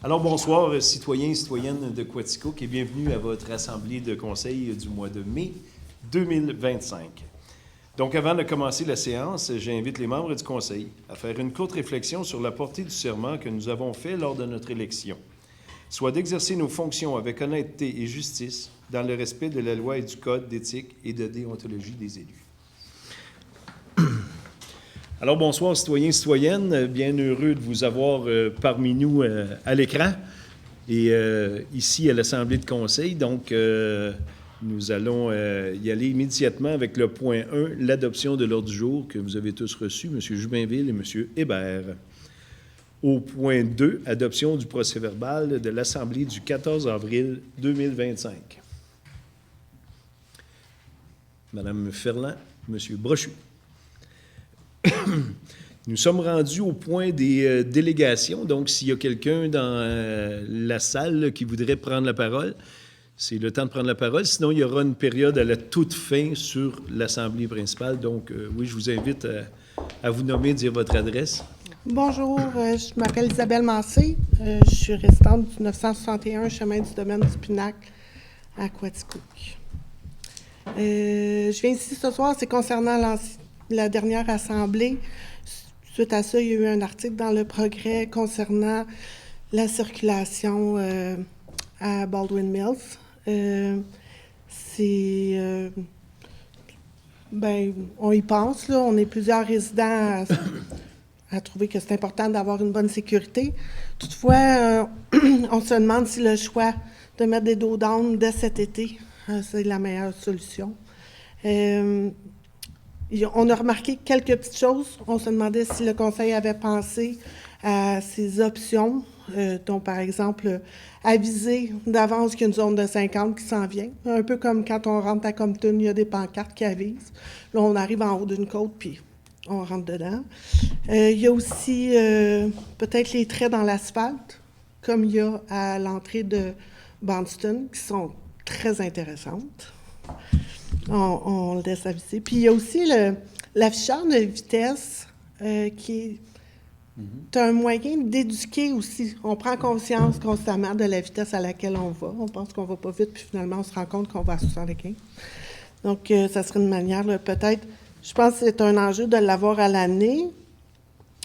Alors bonsoir, citoyens et citoyennes de Quaticook et bienvenue à votre assemblée de conseil du mois de mai 2025. Donc avant de commencer la séance, j'invite les membres du conseil à faire une courte réflexion sur la portée du serment que nous avons fait lors de notre élection, soit d'exercer nos fonctions avec honnêteté et justice dans le respect de la loi et du code d'éthique et de déontologie des élus. Alors, bonsoir, citoyens et citoyennes. Bien heureux de vous avoir parmi nous à l'écran et ici à l'Assemblée de conseil. Donc, nous allons y aller immédiatement avec le point 1, l'adoption de l'ordre du jour que vous avez tous reçu, M. Jubinville et M. Hébert. Au point 2, adoption du procès-verbal de l'Assemblée du 14 avril 2025. Mme Ferland, M. Brochu. Nous sommes rendus au point des délégations. Donc, s'il y a quelqu'un dans la salle qui voudrait prendre la parole, c'est le temps de prendre la parole. Sinon, il y aura une période à la toute fin sur l'Assemblée principale. Donc, oui, je vous invite à vous nommer, dire votre adresse. Bonjour, je m'appelle Isabelle Massé. Je suis restante du 961 chemin du domaine du Pinacle à Quaticook. Je viens ici ce soir, c'est concernant la dernière assemblée. Suite à ça, il y a eu un article dans Le Progrès concernant la circulation à Baldwin Mills. On y pense, là. On est plusieurs résidents à trouver que c'est important d'avoir une bonne sécurité. Toutefois, on se demande si le choix de mettre des dos down dès cet été, c'est la meilleure solution. On a remarqué quelques petites choses. On se demandait si le conseil avait pensé à ces options, dont par exemple aviser d'avance qu'il y a une zone de 50 qui s'en vient. Un peu comme quand on rentre à Compton, il y a des pancartes qui avisent. Là, on arrive en haut d'une côte, puis on rentre dedans. Il y a aussi peut-être les traits dans l'asphalte, comme il y a à l'entrée de Boston, qui sont très intéressantes. On le laisse aviser. Puis il y a aussi l'afficheur de vitesse qui est un moyen d'éduquer aussi. On prend conscience constamment de la vitesse à laquelle on va. On pense qu'on va pas vite, puis finalement, on se rend compte qu'on va à 75. Donc, ça serait une manière, là, peut-être. Je pense que c'est un enjeu de l'avoir à l'année,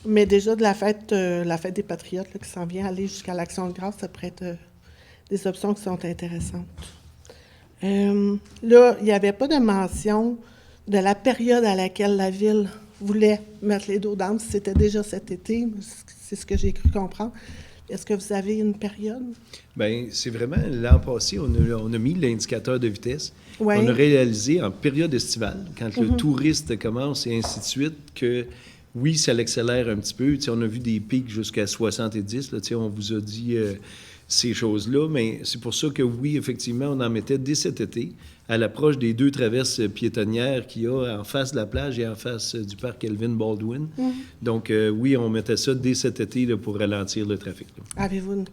mais déjà de la fête des Patriotes là, qui s'en vient aller jusqu'à l'Action de grâce, ça pourrait être des options qui sont intéressantes. Là, il n'y avait pas de mention de la période à laquelle la Ville voulait mettre les dos down. C'était déjà cet été, c'est ce que j'ai cru comprendre. Est-ce que vous avez une période? Bien, c'est vraiment, l'an passé, on a mis l'indicateur de vitesse. Ouais. On a réalisé en période estivale, quand le touriste commence et ainsi de suite, que oui, ça l'accélère un petit peu. Tu sais, on a vu des pics jusqu'à 70. Là, tu sais, on vous a dit ces choses-là, mais c'est pour ça que oui, effectivement, on en mettait dès cet été, à l'approche des deux traverses piétonnières qu'il y a en face de la plage et en face du parc Elvin Baldwin. Donc, oui, on mettait ça dès cet été là, pour ralentir le trafic. Là. Avez-vous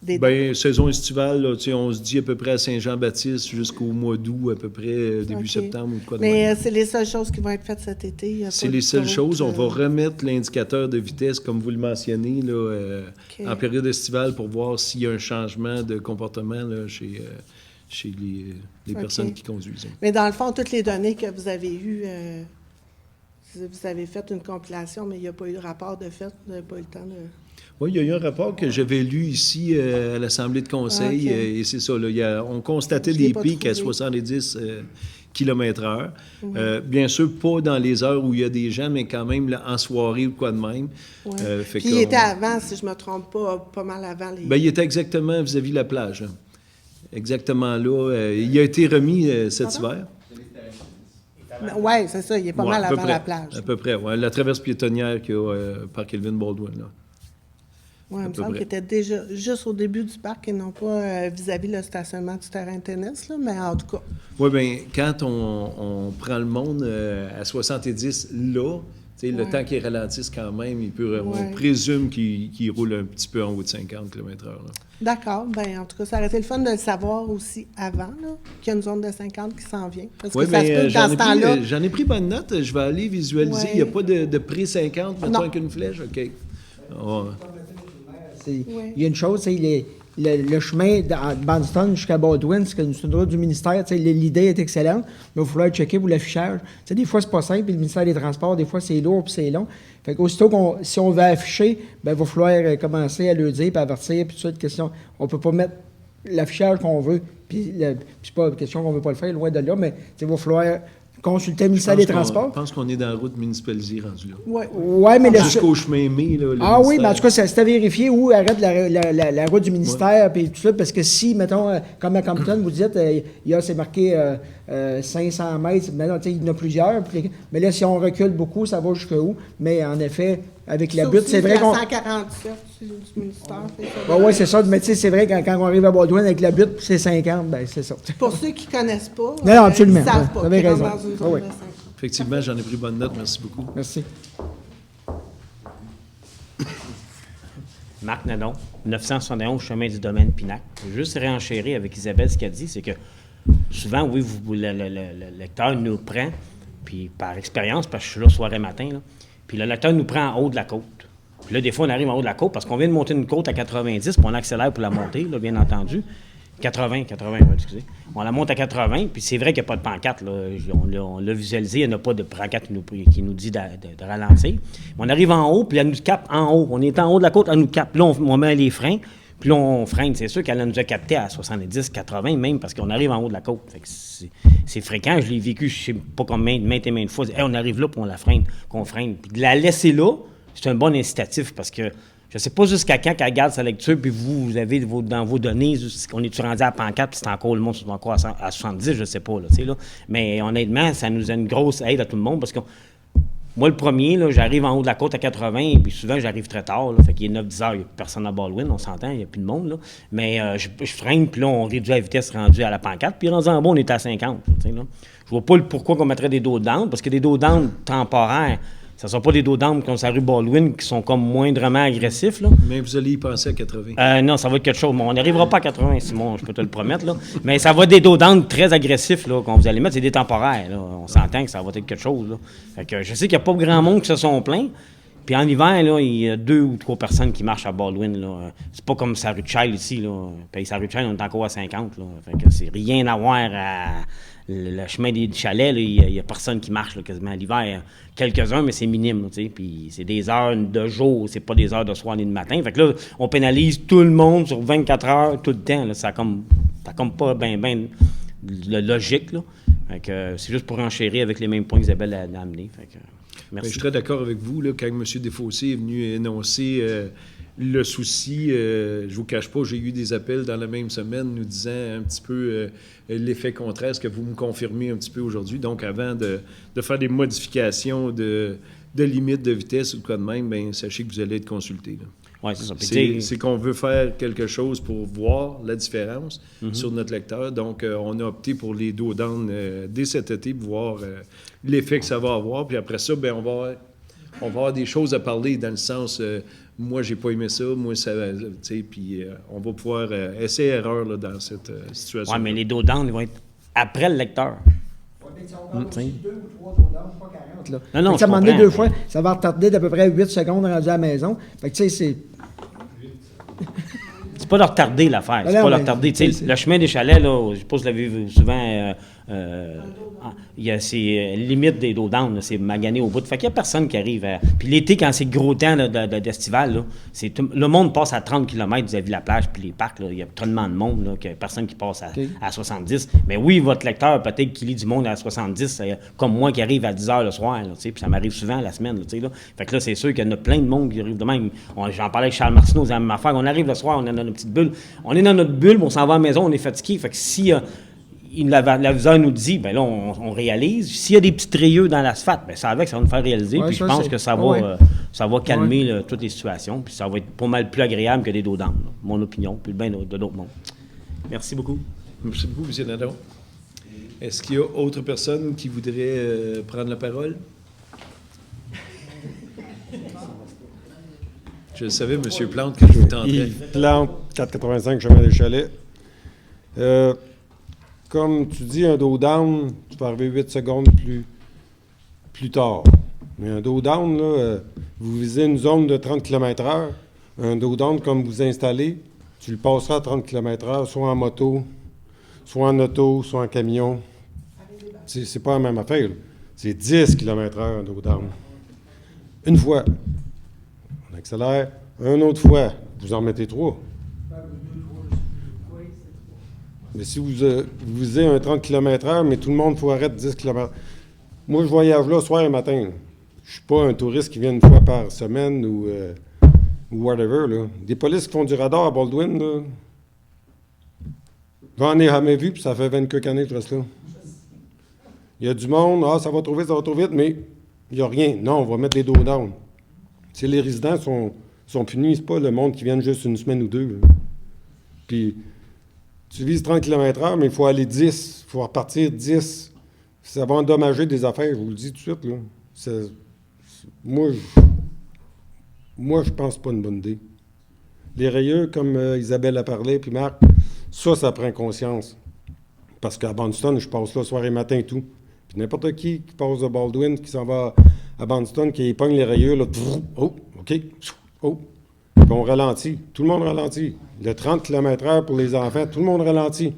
Bien, saison estivale, là, on se dit à peu près à Saint-Jean-Baptiste jusqu'au mois d'août, à peu près début septembre ou quoi de même. Mais c'est les seules choses qui vont être faites cet été? C'est les seules choses. On va remettre l'indicateur de vitesse, comme vous le mentionnez, là, en période estivale pour voir s'il y a un changement de comportement là, chez les personnes qui conduisent. Mais dans le fond, toutes les données que vous avez eues, vous avez fait une compilation, mais il n'y a pas eu de rapport de fait, vous n'avez pas eu le temps de... Oui, il y a eu un rapport que j'avais lu ici à l'Assemblée de conseil, et c'est ça. Là, on constatait des pics à 70 km/h. Bien sûr, pas dans les heures où il y a des gens, mais quand même là, en soirée ou quoi de même. Puis il était avant, si je ne me trompe pas mal avant les... Bien, il était exactement vis-à-vis de la plage. Hein. Exactement là. Il a été remis cet hiver. Oui, c'est ça, il est pas mal avant la plage. À peu près, oui. La traverse piétonnière qu'il y a par Elvin Baldwin, là. Oui, il me semble qu'il était déjà juste au début du parc et non pas vis-à-vis le stationnement du terrain de tennis, là, mais en tout cas. Oui, bien, quand on prend le monde à 70 là, le temps qu'il ralentisse quand même, on présume qu'il roule un petit peu en haut de 50 km/h. D'accord. Bien, en tout cas, ça aurait été le fun de le savoir aussi avant, là, qu'il y a une zone de 50 qui s'en vient. Parce que ça se peut dans ce temps-là. J'en ai pris bonne note. Je vais aller visualiser. Il n'y a pas de pré-50, mettons, avec une flèche. OK. Il y a une chose, le chemin de Bandstone jusqu'à Baldwin, c'est une route du ministère. L'idée est excellente, mais il va falloir checker pour l'affichage. Des fois, c'est pas simple, puis le ministère des Transports, des fois, c'est lourd puis c'est long. Fait qu'aussitôt si on veut afficher, il va falloir commencer à le dire, puis avertir, puis toute question. On peut pas mettre l'affichage qu'on veut, puis c'est pas une question qu'on veut pas le faire, loin de là, mais il va falloir consulter le ministère des Transports. Je pense qu'on est dans la route municipalisée rendue là. Ouais, mais jusqu'au chemin mai, là. Oui, mais en tout cas, c'est à vérifier où arrête la route du ministère, puis tout ça, parce que si, mettons, comme à Compton, vous dites, c'est marqué 500 mètres, mais non, il y en a plusieurs, mais là, si on recule beaucoup, ça va jusqu'où? Mais en effet, avec la butte, c'est vrai qu'on... 147 du ministère. Oui, c'est ça, mais tu sais, c'est vrai, quand on arrive à Baldwin avec la butte, c'est 50, ben c'est ça. Pour ceux qui ne connaissent pas, non, absolument, ils ne savent pas. Vous avez raison. Dans une zone de 50. Effectivement, j'en ai pris bonne note. Merci beaucoup. Merci. Marc Nadon, 971 chemin du domaine Pinac. Je veux juste réenchérir avec Isabelle ce qu'elle dit, c'est que souvent, oui, le lecteur nous prend, puis par expérience, parce que je suis là soirée matin, là, puis le lecteur nous prend en haut de la côte. Puis là, des fois, on arrive en haut de la côte parce qu'on vient de monter une côte à 90, puis on accélère pour la monter, là, bien entendu. 80, excusez. On la monte à 80, puis c'est vrai qu'il n'y a pas de pancarte. Là. On l'a visualisé, il n'y a pas de pancarte qui nous dit de ralentir. On arrive en haut, puis elle nous capte en haut. On est en haut de la côte, elle nous capte. Là, on met les freins, puis là, on freine. C'est sûr qu'elle nous a capté à 70, 80 même, parce qu'on arrive en haut de la côte. Fait que c'est fréquent. Je l'ai vécu, je ne sais pas combien, maintes et maintes fois. Hey, on arrive là, puis on la freine, qu'on freine. Puis de la laisser là, c'est un bon incitatif, parce que je ne sais pas jusqu'à quand qu'elle garde sa lecture, puis vous avez dans vos données, on est-tu rendu à pancarte, puis c'est encore le monde, c'est encore à 70, je ne sais pas, là, tu sais, là. Mais honnêtement, ça nous a une grosse aide à tout le monde, parce que moi, le premier, là, j'arrive en haut de la côte à 80, puis souvent, j'arrive très tard, là, fait qu'il est 9-10 heures, il n'y a personne à Baldwin, on s'entend, il n'y a plus de monde, là. Mais je freine, puis là, on réduit la vitesse rendue à la pancarte, puis rendu en bas, on est à 50, tu sais, là. Je vois pas pourquoi qu'on mettrait des dos d'âne, parce que des dos d'âne temporaires, ce ne sont pas des dos d'âne comme ça rue Baldwin qui sont comme moindrement agressifs. Là. Mais vous allez y penser à 80. Non, ça va être quelque chose. Bon, on n'arrivera pas à 80, Simon, je peux te le promettre. Là. Mais ça va être des dos d'âne très agressifs là, qu'on vous allez mettre. C'est des temporaires. Là. On s'entend que ça va être quelque chose. Là. Fait que je sais qu'il n'y a pas grand monde qui se sont plaints. Puis en hiver, là, il y a 2 ou 3 personnes qui marchent à Baldwin. Là. C'est pas comme sa rue de Child ici. Là. Puis sa rue de Child, on est encore à 50. Là. Fait que c'est rien à voir à le chemin des chalets. Il n'y a personne qui marche là, quasiment à l'hiver. Quelques-uns, mais c'est minime. Là, puis c'est des heures de jour, c'est pas des heures de soir ni de matin. Fait que là, on pénalise tout le monde sur 24 heures tout le temps. Là. Ça comme pas bien logique. Là. Fait que c'est juste pour enchérir avec les mêmes points qu'Isabelle a amenés. Fait que, merci. Je suis très d'accord avec vous. Là, quand M. Desfossés est venu énoncer le souci, je ne vous cache pas, j'ai eu des appels dans la même semaine nous disant un petit peu l'effet contraire, ce que vous me confirmez un petit peu aujourd'hui. Donc, avant de faire des modifications de limite de vitesse ou de quoi de même, bien, sachez que vous allez être consulté. Oui, c'est ça. C'est qu'on veut faire quelque chose pour voir la différence sur notre lecteur. Donc, on a opté pour les dos down dès cet été pour voir l'effet que ça va avoir. Puis après ça, bien, on va avoir des choses à parler dans le sens moi, j'ai pas aimé ça, moi, ça. Tu sais, puis on va pouvoir essai-erreur là, dans cette situation. Oui, mais les dos down, ils vont être après le lecteur. On va 2 ou 3 dos down, pas 40. Là. Non, ça m'en est 2 fois, ça va retarder d'à peu près 8 secondes rendu à la maison. Fait que tu sais, c'est. C'est pas de retarder l'affaire. C'est pas de retarder. Le chemin des chalets, là, je sais pas si vous l'avez vu souvent, il y a ces limites des dos down, c'est magané au bout. Fait qu'il y a personne qui arrive à... Puis l'été, quand c'est gros temps d'estival, là, le monde passe à 30 km vis-à-vis de la plage puis les parcs. Là, il y a tellement de monde là, qu'il n'y a personne qui passe à 70. Mais oui, votre lecteur, peut-être qu'il lit du monde à 70, comme moi qui arrive à 10 h le soir. Là, puis ça m'arrive souvent la semaine. Là. Fait que là, c'est sûr qu'il y en a plein de monde qui arrive de même. J'en parlais avec Charles Martineau, c'est la même affaire. On arrive le soir, on est dans notre petite bulle. On est dans notre bulle, on s'en va à la maison, on est fatigué. Fait que si l'aviseur nous dit, bien là, on réalise. S'il y a des petits rayures dans l'asphalte, bien ça va nous faire réaliser. Puis je pense que ça va calmer toutes les situations. Puis ça va être pas mal plus agréable que des dos d'âne, mon opinion, puis bien de d'autres mondes. Merci beaucoup. Merci beaucoup, M. Nadon. Est-ce qu'il y a autre personne qui voudrait prendre la parole? Je le savais, M. Plante, que je vous tenterais. Yves Plante, 485 chemin des Chalets. Comme tu dis, un dos down, tu vas arriver 8 secondes plus tard. Mais un dos down, là, vous visez une zone de 30 km/h, Un dos down comme vous installez, tu le passeras à 30 km/h, soit en moto, soit en auto, soit en camion. C'est pas la même affaire. Là. C'est 10 km/h un dos down. Une fois, on accélère. Une autre fois, vous en mettez 3. Mais si vous avez un 30 km/h, mais tout le monde faut arrêter 10 km. Moi, je voyage là soir et matin. Là. Je suis pas un touriste qui vient une fois par semaine ou whatever. Là. Des polices qui font du radar à Baldwin, là. J'en ai jamais vu, puis ça fait 20 quelques années que je reste là. Il y a du monde, ça va trop vite, mais il n'y a rien. Non, on va mettre des dos down. Si les résidents sont punis, c'est pas le monde qui vient juste une semaine ou deux. Là. Puis, tu vises 30 km/h, mais il faut aller 10. Il faut repartir 10. Ça va endommager des affaires, je vous le dis tout de suite. Là. Moi, je pense pas une bonne idée. Les rayures, comme Isabelle a parlé, puis Marc, ça prend conscience. Parce qu'à Bandstone, je passe là soir et matin et tout. Puis n'importe qui passe de Baldwin, qui s'en va à Bandstone, qui épogne les rayures, là, oh, OK, oh. Puis on ralentit. Tout le monde ralentit. Le 30 km/h pour les enfants, tout le monde ralentit.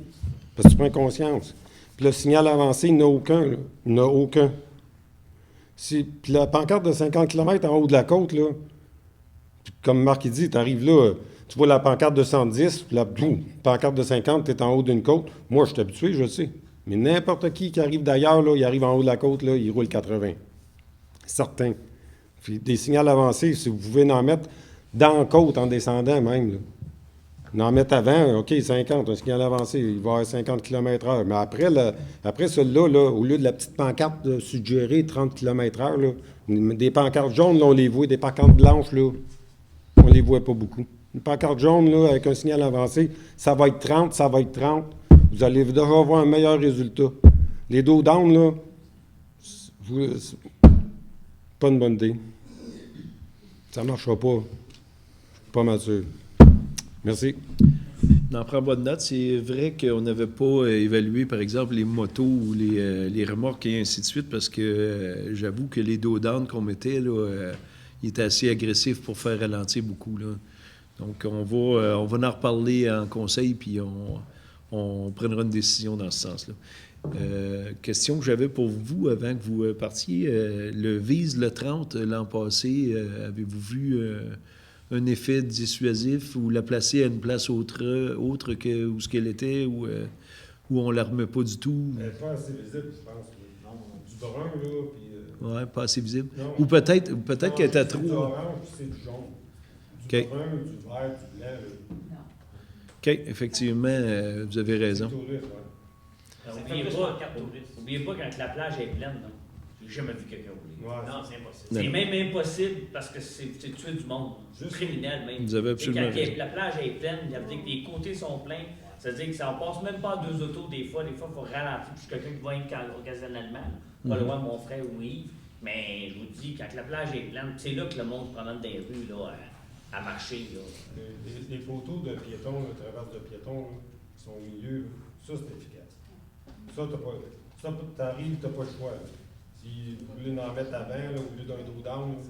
Parce que tu prends conscience. Puis le signal avancé, il n'y en a aucun. Là. Il n'y en a aucun. Puis la pancarte de 50 km en haut de la côte, là, comme Marc il dit, tu arrives là, tu vois la pancarte de 110, puis la pancarte de 50, tu es en haut d'une côte. Moi, je suis habitué, je le sais. Mais n'importe qui arrive d'ailleurs, là, il arrive en haut de la côte, là, il roule 80. Certain. Puis des signaux avancés, si vous pouvez en mettre dans la côte en descendant même. Là. En mettre avant, OK, 50, un signal avancé, il va avoir 50 km/h. Mais après celui-là, là, au lieu de la petite pancarte suggérée 30 km/h, là, des pancartes jaunes, là, on les voit, des pancartes blanches, là, on les voit pas beaucoup. Une pancarte jaune, là, avec un signal avancé, ça va être 30, ça va être 30. Vous allez déjà avoir un meilleur résultat. Les dos down, là, pas une bonne idée. Ça ne marchera pas. Pas mal sûr. Merci. On en prend bonne note. C'est vrai qu'on n'avait pas évalué, par exemple, les motos ou les remorques et ainsi de suite, parce que j'avoue que les dos down qu'on mettait, là, ils étaient assez agressifs pour faire ralentir beaucoup. Là. Donc, on va en reparler en conseil, puis on prendra une décision dans ce sens-là. Question que j'avais pour vous avant que vous partiez. Le Vise le 30 l'an passé, avez-vous vu un effet dissuasif ou la placer à une place autre que où ce qu'elle était ou on la remet pas du tout? Elle n'est pas assez visible, je pense. Non, du brun, là, puis... Oui, pas assez visible. Non. Ou peut-être qu'elle était trop... Du orange, puis c'est du jaune. Du brun, du vert, du blanc. Là. OK, effectivement, vous avez raison. N'oubliez pas quand la plage est pleine, non? J'ai jamais vu quelqu'un rouler. Ouais. Non, c'est impossible. C'est même impossible parce que c'est tuer du monde. Juste criminel même. Vous avez absolument raison. La plage est pleine, il y a que les côtés sont pleins. C'est-à-dire que ça ne passe même pas à deux autos des fois. Des fois, il faut ralentir. Puis quelqu'un qui va occasionnellement. Pas loin de mon frère ou Yves. Mais je vous dis, quand la plage est pleine, c'est là que le monde se promène des rues là, à marcher. Là. Les photos de piétons, la traverse de piétons, là, qui sont au milieu, là, ça c'est efficace. Ça, t'arrives, t'as pas le choix. Là. Si vous voulez en mettre avant, là, au lieu d'un dos down,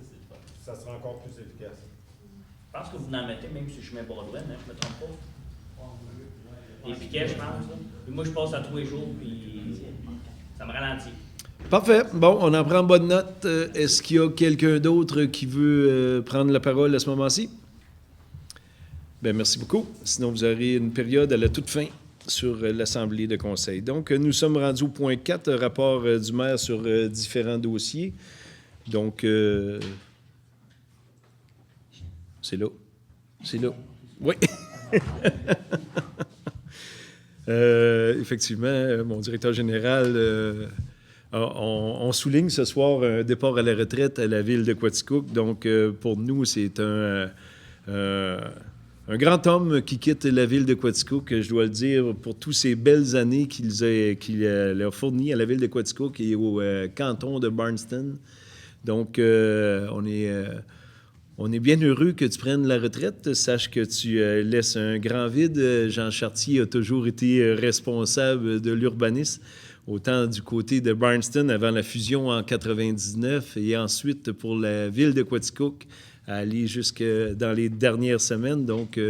ça sera encore plus efficace. Je pense que vous en mettez même sur le chemin Baldwin, hein, je me trompe pas. Les piquets, je pense. Là. Puis moi, je passe à tous les jours, puis ça me ralentit. Parfait. Bon, on en prend bonne note. Est-ce qu'il y a quelqu'un d'autre qui veut prendre la parole à ce moment-ci? Bien, merci beaucoup. Sinon, vous aurez une période à la toute fin sur l'Assemblée de conseil. Donc, nous sommes rendus au point 4, rapport du maire sur différents dossiers. Donc, c'est là. C'est là. Oui. Effectivement, mon directeur général, on souligne ce soir un départ à la retraite à la ville de Quaticook. Donc, pour nous, c'est un grand homme qui quitte la ville de Quaticook, je dois le dire, pour toutes ces belles années qu'il a fournies à la ville de Quaticook et au canton de Barnston. Donc, on est bien heureux que tu prennes la retraite. Sache que tu laisses un grand vide. Jean Chartier a toujours été responsable de l'urbanisme, autant du côté de Barnston avant la fusion en 99 et ensuite pour la ville de Quaticook aller jusque dans les dernières semaines. Donc,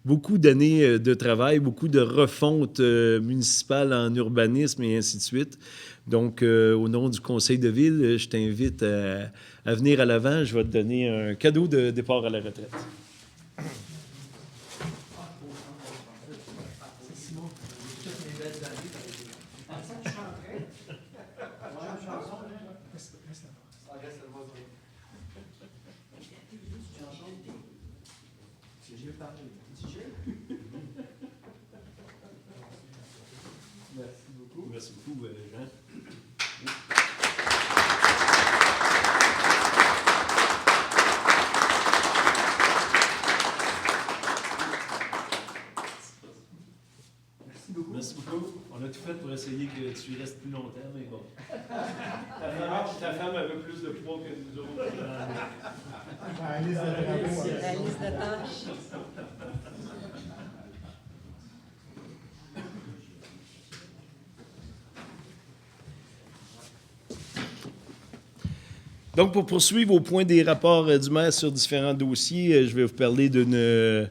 beaucoup d'années de travail, beaucoup de refonte municipale en urbanisme et ainsi de suite. Donc, au nom du conseil de ville, je t'invite à venir à l'avant. Je vais te donner un cadeau de départ à la retraite. Merci beaucoup, Jean. Merci beaucoup. On a tout fait pour essayer que tu restes plus longtemps, mais bon. Ta femme avait plus de poids que nous autres. La liste de tâches. Donc, pour poursuivre au point des rapports du maire sur différents dossiers, je vais vous parler de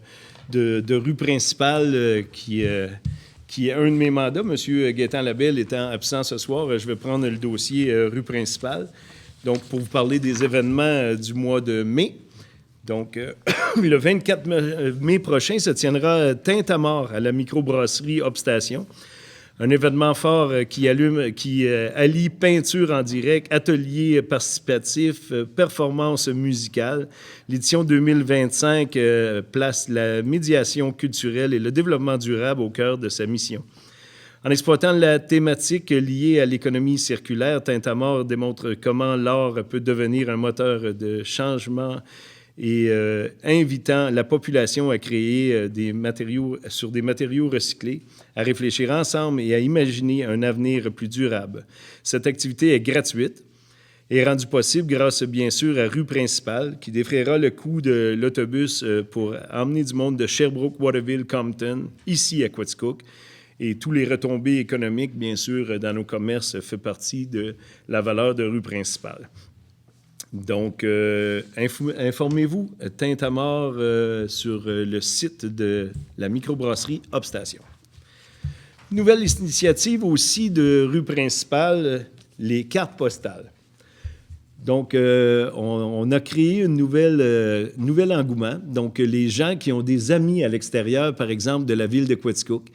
rue principale qui est un de mes mandats. M. Gaétan Labelle étant absent ce soir, je vais prendre le dossier rue principale. Donc, pour vous parler des événements du mois de mai. Donc, le 24 mai prochain se tiendra Tintamarre à la microbrasserie Obstation. Un événement fort qui allie peinture en direct, atelier participatif, performance musicale. L'édition 2025 place la médiation culturelle et le développement durable au cœur de sa mission. En exploitant la thématique liée à l'économie circulaire, Tintamarre démontre comment l'art peut devenir un moteur de changement et invitant la population à créer sur des matériaux recyclés, à réfléchir ensemble et à imaginer un avenir plus durable. Cette activité est gratuite et rendue possible grâce, bien sûr, à Rue principale, qui défraiera le coût de l'autobus pour emmener du monde de Sherbrooke, Waterville, Compton, ici à Quaticook. Et tous les retombées économiques, bien sûr, dans nos commerces, fait partie de la valeur de Rue principale. Donc, informez-vous, Tintamarre, sur le site de la microbrasserie Obstation. Nouvelle initiative aussi de rue principale, les cartes postales. Donc, on a créé un nouvel engouement. Donc, les gens qui ont des amis à l'extérieur, par exemple, de la ville de Quaticook,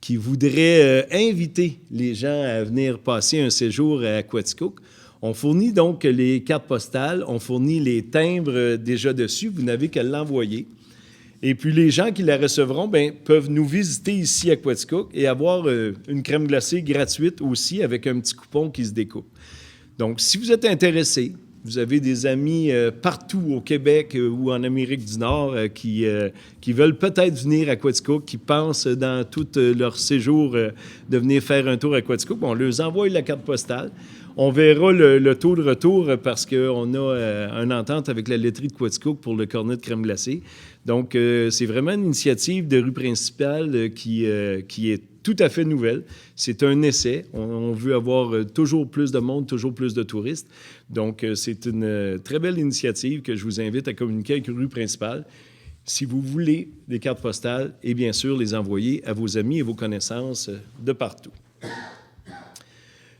qui voudraient inviter les gens à venir passer un séjour à Quaticook, on fournit donc les cartes postales, on fournit les timbres déjà dessus, vous n'avez qu'à l'envoyer. Et puis les gens qui la recevront peuvent nous visiter ici à Quaticook et avoir une crème glacée gratuite aussi avec un petit coupon qui se découpe. Donc, si vous êtes intéressé, vous avez des amis partout au Québec ou en Amérique du Nord qui veulent peut-être venir à Quaticook, qui pensent dans tout leur séjour de venir faire un tour à Quaticook, on leur envoie la carte postale. On verra le taux de retour parce qu'on a une entente avec la laiterie de Quaticook pour le cornet de crème glacée. Donc, c'est vraiment une initiative de rue principale qui est tout à fait nouvelle. C'est un essai. On veut avoir toujours plus de monde, toujours plus de touristes. Donc, c'est une très belle initiative que je vous invite à communiquer avec rue principale. Si vous voulez des cartes postales, et bien sûr, les envoyer à vos amis et vos connaissances de partout.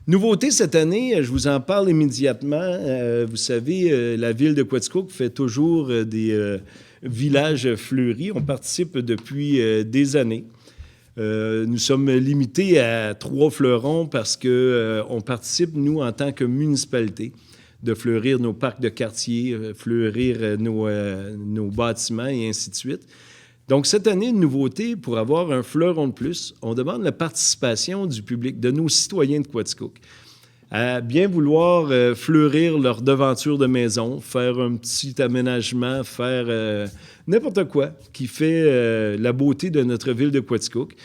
Nouveauté cette année, je vous en parle immédiatement. Vous savez, la ville de Quaticook fait toujours des villages fleuris. On participe depuis des années. Nous sommes limités à 3 fleurons parce qu'on participe, nous, en tant que municipalité, de fleurir nos parcs de quartier, fleurir nos bâtiments et ainsi de suite. Donc, cette année, une nouveauté, pour avoir un fleuron de plus, on demande la participation du public, de nos citoyens de Quaticook, à bien vouloir fleurir leur devanture de maison, faire un petit aménagement, faire n'importe quoi qui fait la beauté de notre ville de Quaticook.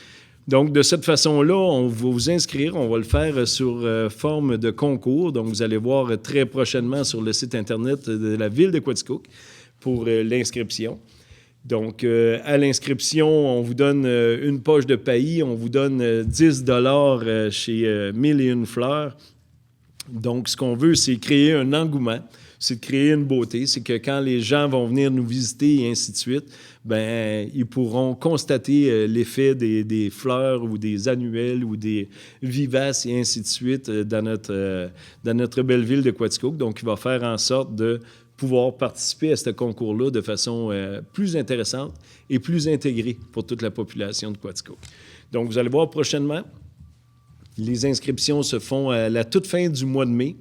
Donc, de cette façon-là, on va vous inscrire. On va le faire sur forme de concours. Donc, vous allez voir très prochainement sur le site Internet de la ville de Quaticook pour l'inscription. Donc, à l'inscription, on vous donne une poche de paillis, on vous donne 10 $ chez Mille et une fleurs. Donc, ce qu'on veut, c'est créer un engouement, c'est de créer une beauté. C'est que quand les gens vont venir nous visiter et ainsi de suite, ben ils pourront constater l'effet des fleurs ou des annuelles ou des vivaces et ainsi de suite dans notre belle ville de Quaticook. Donc, il va faire en sorte de pouvoir participer à ce concours-là de façon plus intéressante et plus intégrée pour toute la population de Quaticook. Donc, vous allez voir prochainement, les inscriptions se font à la toute fin du mois de mai.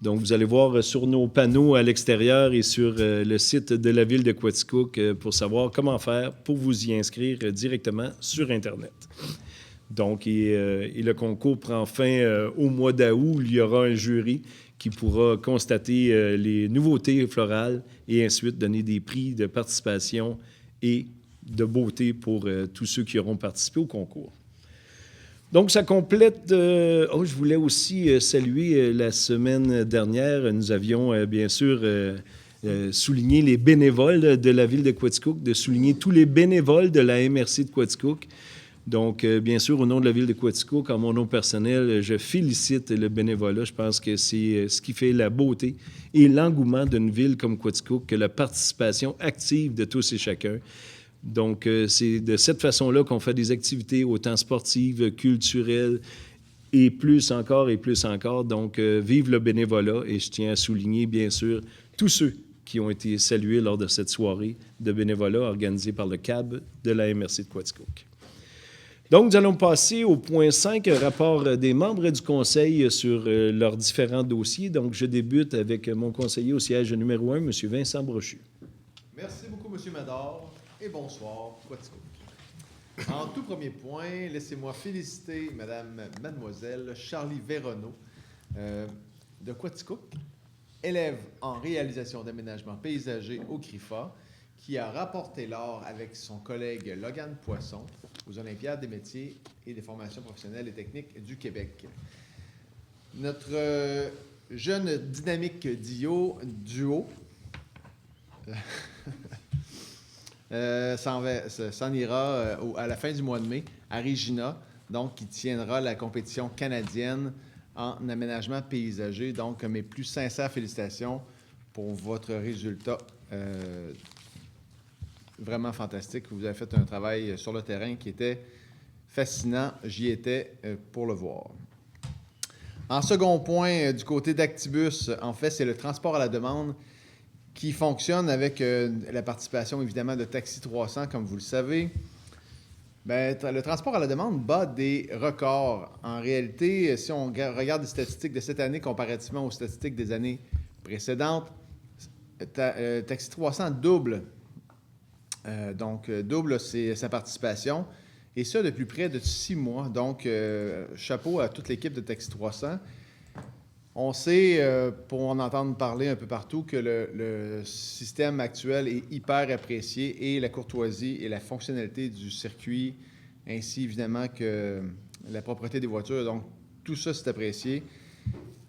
Donc, vous allez voir sur nos panneaux à l'extérieur et sur le site de la ville de Quaticook pour savoir comment faire pour vous y inscrire directement sur Internet. Donc, et le concours prend fin au mois d'août, où il y aura un jury qui pourra constater les nouveautés florales et ensuite donner des prix de participation et de beauté pour tous ceux qui auront participé au concours. Donc, ça complète... je voulais aussi saluer la semaine dernière. Nous avions, bien sûr, souligné les bénévoles de la ville de Quaticook, de souligner tous les bénévoles de la MRC de Quaticook. Donc, bien sûr, au nom de la ville de Quaticook, en mon nom personnel, je félicite le bénévolat. Je pense que c'est ce qui fait la beauté et l'engouement d'une ville comme Quaticook, que la participation active de tous et chacun. Donc, c'est de cette façon-là qu'on fait des activités autant sportives, culturelles et plus encore et plus encore. Donc, vive le bénévolat et je tiens à souligner, bien sûr, tous ceux qui ont été salués lors de cette soirée de bénévolat organisée par le CAB de la MRC de Quaticook. Donc, nous allons passer au point 5, rapport des membres du conseil sur leurs différents dossiers. Donc, je débute avec mon conseiller au siège numéro 1, M. Vincent Brochu. Merci beaucoup, M. Mador, et bonsoir, Quaticook. En tout premier point, laissez-moi féliciter mademoiselle Charlie Véronneau de Quaticook, élève en réalisation d'aménagement paysager au CRIFA, qui a rapporté l'or avec son collègue Logan Poisson aux Olympiades des métiers et des formations professionnelles et techniques du Québec. Notre jeune dynamique duo s'en ira à la fin du mois de mai à Regina, donc qui tiendra la compétition canadienne en aménagement paysager. Donc, mes plus sincères félicitations pour votre résultat vraiment fantastique. Vous avez fait un travail sur le terrain qui était fascinant. J'y étais pour le voir. En second point, du côté d'Actibus, en fait, c'est le transport à la demande qui fonctionne avec la participation, évidemment, de Taxi 300, comme vous le savez. Bien, le transport à la demande bat des records. En réalité, si on regarde les statistiques de cette année comparativement aux statistiques des années précédentes, Taxi 300 double. Double sa participation, et ça depuis près de 6 mois. Donc, chapeau à toute l'équipe de Taxi 300. On sait, pour en entendre parler un peu partout, que le système actuel est hyper apprécié et la courtoisie et la fonctionnalité du circuit, ainsi évidemment que la propreté des voitures. Donc, tout ça, c'est apprécié.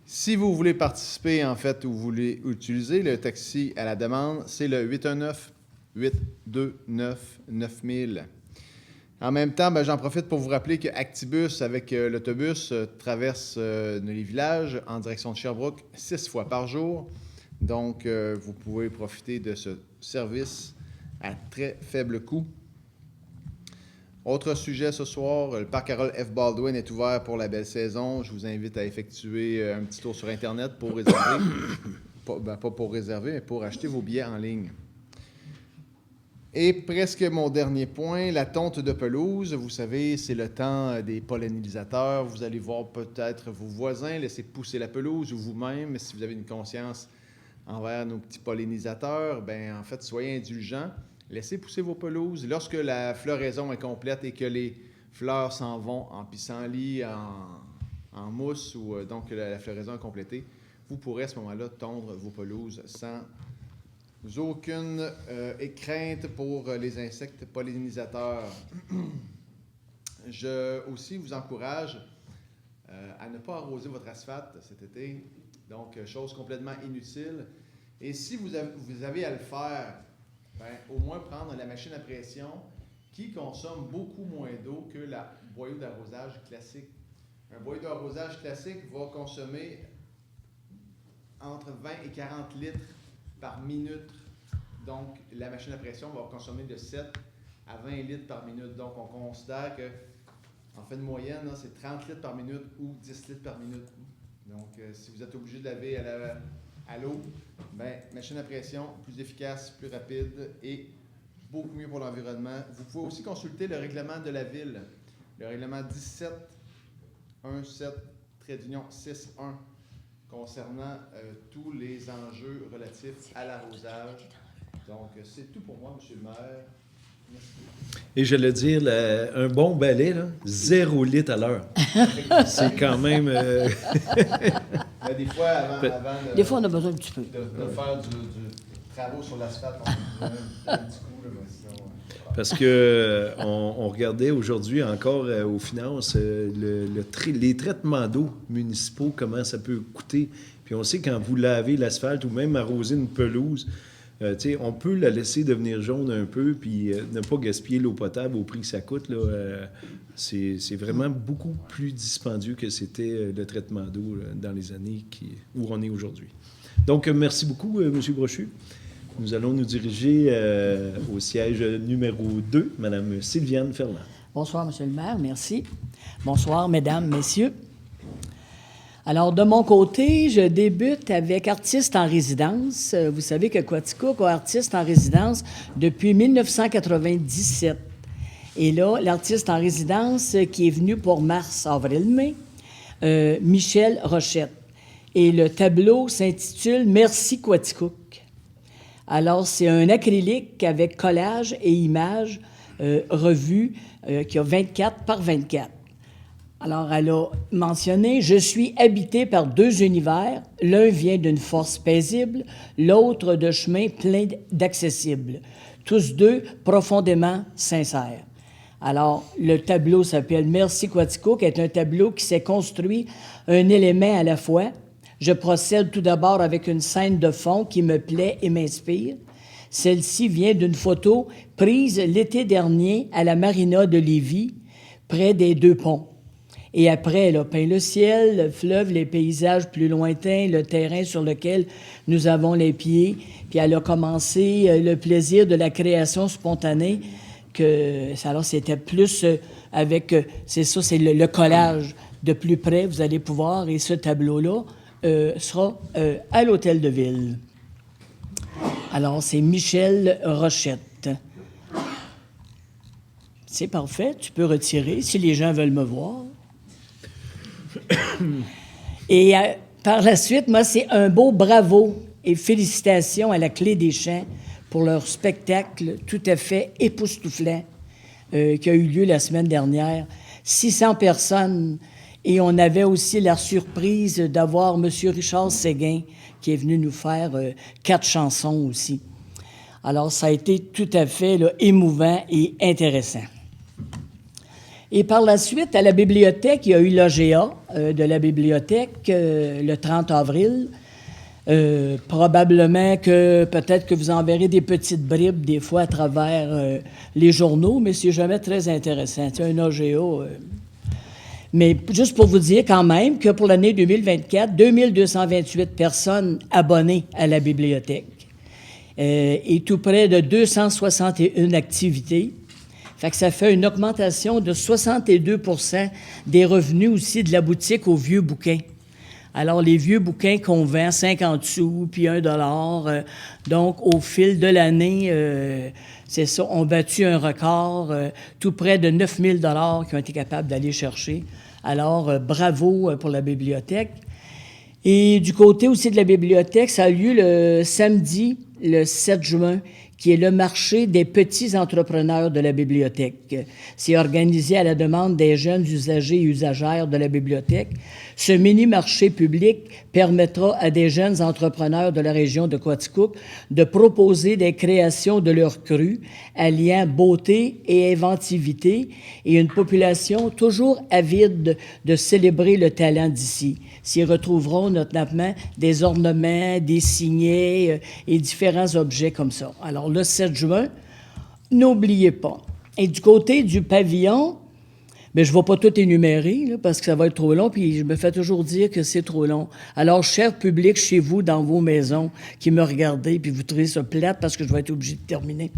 Si vous voulez participer, en fait, ou vous voulez utiliser le taxi à la demande, c'est le 819-829-9000. En même temps, j'en profite pour vous rappeler que Actibus, avec l'autobus, traverse les villages en direction de Sherbrooke 6 fois par jour. Donc, vous pouvez profiter de ce service à très faible coût. Autre sujet ce soir, le parc Harold F. Baldwin est ouvert pour la belle saison. Je vous invite à effectuer un petit tour sur Internet pour réserver. Pas pour réserver, mais pour acheter vos billets en ligne. Et presque mon dernier point, la tonte de pelouse. Vous savez, c'est le temps des pollinisateurs. Vous allez voir peut-être vos voisins laisser pousser la pelouse ou vous-même, si vous avez une conscience envers nos petits pollinisateurs, en fait, soyez indulgents. Laissez pousser vos pelouses. Lorsque la floraison est complète et que les fleurs s'en vont en pissenlit, en mousse, ou donc la floraison est complétée, vous pourrez à ce moment-là tondre vos pelouses sans aucune crainte pour les insectes pollinisateurs. Je aussi vous encourage à ne pas arroser votre asphalte cet été. Donc, chose complètement inutile. Et si vous avez à le faire, au moins prendre la machine à pression qui consomme beaucoup moins d'eau que le boyau d'arrosage classique. Un boyau d'arrosage classique va consommer entre 20 et 40 litres par minute. Donc, la machine à pression va consommer de 7 à 20 litres par minute. Donc, on considère que, en fait, de moyenne, là, c'est 30 litres par minute ou 10 litres par minute. Donc, si vous êtes obligé de laver à l'eau, ben, machine à pression, plus efficace, plus rapide et beaucoup mieux pour l'environnement. Vous pouvez aussi consulter le règlement de la ville, le règlement 17.1.7/6.1 concernant tous les enjeux relatifs à l'arrosage. Donc, c'est tout pour moi, M. le maire. Merci. Et je le dire, un bon balai, là, 0 litre à l'heure. C'est quand même... Mais des fois, avant Des fois, on a besoin un petit peu. de faire du travaux sur l'asphalte, on a besoin d'un petit coup. Là, mais sinon, Parce que on regardait aujourd'hui encore aux finances les traitements d'eau municipaux, comment ça peut coûter. Puis on sait quand vous lavez l'asphalte ou même arroser une pelouse, on peut la laisser devenir jaune un peu puis ne pas gaspiller l'eau potable au prix que ça coûte. Là, c'est vraiment beaucoup plus dispendieux que c'était le traitement d'eau dans les années où on est aujourd'hui. Donc, merci beaucoup, M. Brochu. Nous allons nous diriger au siège numéro 2, Mme Sylviane Ferland. Bonsoir, M. le maire, merci. Bonsoir, Mesdames, Messieurs. Alors, de mon côté, je débute avec Artistes en résidence. Vous savez que Quaticook a Artistes en résidence depuis 1997. Et là, l'artiste en résidence qui est venu pour mars, avril, mai, Michel Rochette. Et le tableau s'intitule « Merci Quaticook ». Alors, c'est un acrylique avec collage et images revues qui a 24 par 24. Alors, elle a mentionné « Je suis habité par 2 univers. L'un vient d'une force paisible, l'autre de chemins pleins d'accessibles. Tous 2 profondément sincères. » Alors, le tableau s'appelle « Merci Quaticook », qui est un tableau qui s'est construit un élément à la fois. Je procède tout d'abord avec une scène de fond qui me plaît et m'inspire. Celle-ci vient d'une photo prise l'été dernier à la marina de Lévis, près des 2 ponts. Et après, elle a peint le ciel, le fleuve, les paysages plus lointains, le terrain sur lequel nous avons les pieds. Puis elle a commencé le plaisir de la création spontanée. Alors, c'était plus avec... c'est ça, c'est le collage de plus près, vous allez pouvoir. Et ce tableau-là sera à l'Hôtel de Ville. Alors, c'est Michel Rochette. C'est parfait, tu peux retirer si les gens veulent me voir. Et par la suite, moi, c'est un beau bravo et félicitations à la Clé des Champs pour leur spectacle tout à fait époustouflant qui a eu lieu la semaine dernière. 600 personnes. Et on avait aussi la surprise d'avoir M. Richard Séguin qui est venu nous faire 4 chansons aussi. Alors, ça a été tout à fait émouvant et intéressant. Et par la suite, à la bibliothèque, il y a eu l'AGA de la bibliothèque le 30 avril. Probablement que peut-être que vous enverrez des petites bribes des fois à travers les journaux, mais c'est jamais très intéressant. C'est un AGA. Mais juste pour vous dire quand même que pour l'année 2024, 2228 personnes abonnées à la bibliothèque et tout près de 261 activités. Fait que ça fait une augmentation de 62 % des revenus aussi de la boutique aux vieux bouquins. Alors, les vieux bouquins qu'on vend 50 sous, puis $1, donc au fil de l'année, c'est ça, ont battu un record, tout près de 9 000 $ qui ont été capables d'aller chercher. Alors, bravo pour la bibliothèque. Et du côté aussi de la bibliothèque, ça a lieu le samedi, le 7 juin, qui est le marché des petits entrepreneurs de la bibliothèque. C'est organisé à la demande des jeunes usagers et usagères de la bibliothèque. Ce mini-marché public permettra à des jeunes entrepreneurs de la région de Quaticook de proposer des créations de leur cru, alliant beauté et inventivité, et une population toujours avide de célébrer le talent d'ici. S'y retrouveront notamment des ornements, des signets et différents objets comme ça. Alors, le 7 juin, n'oubliez pas. Et du côté du pavillon, Mais je ne vais pas tout énumérer, là, parce que ça va être trop long, puis je me fais toujours dire que c'est trop long. Alors, cher public chez vous, dans vos maisons, qui me regardez, puis vous trouvez ça plate parce que je vais être obligé de terminer.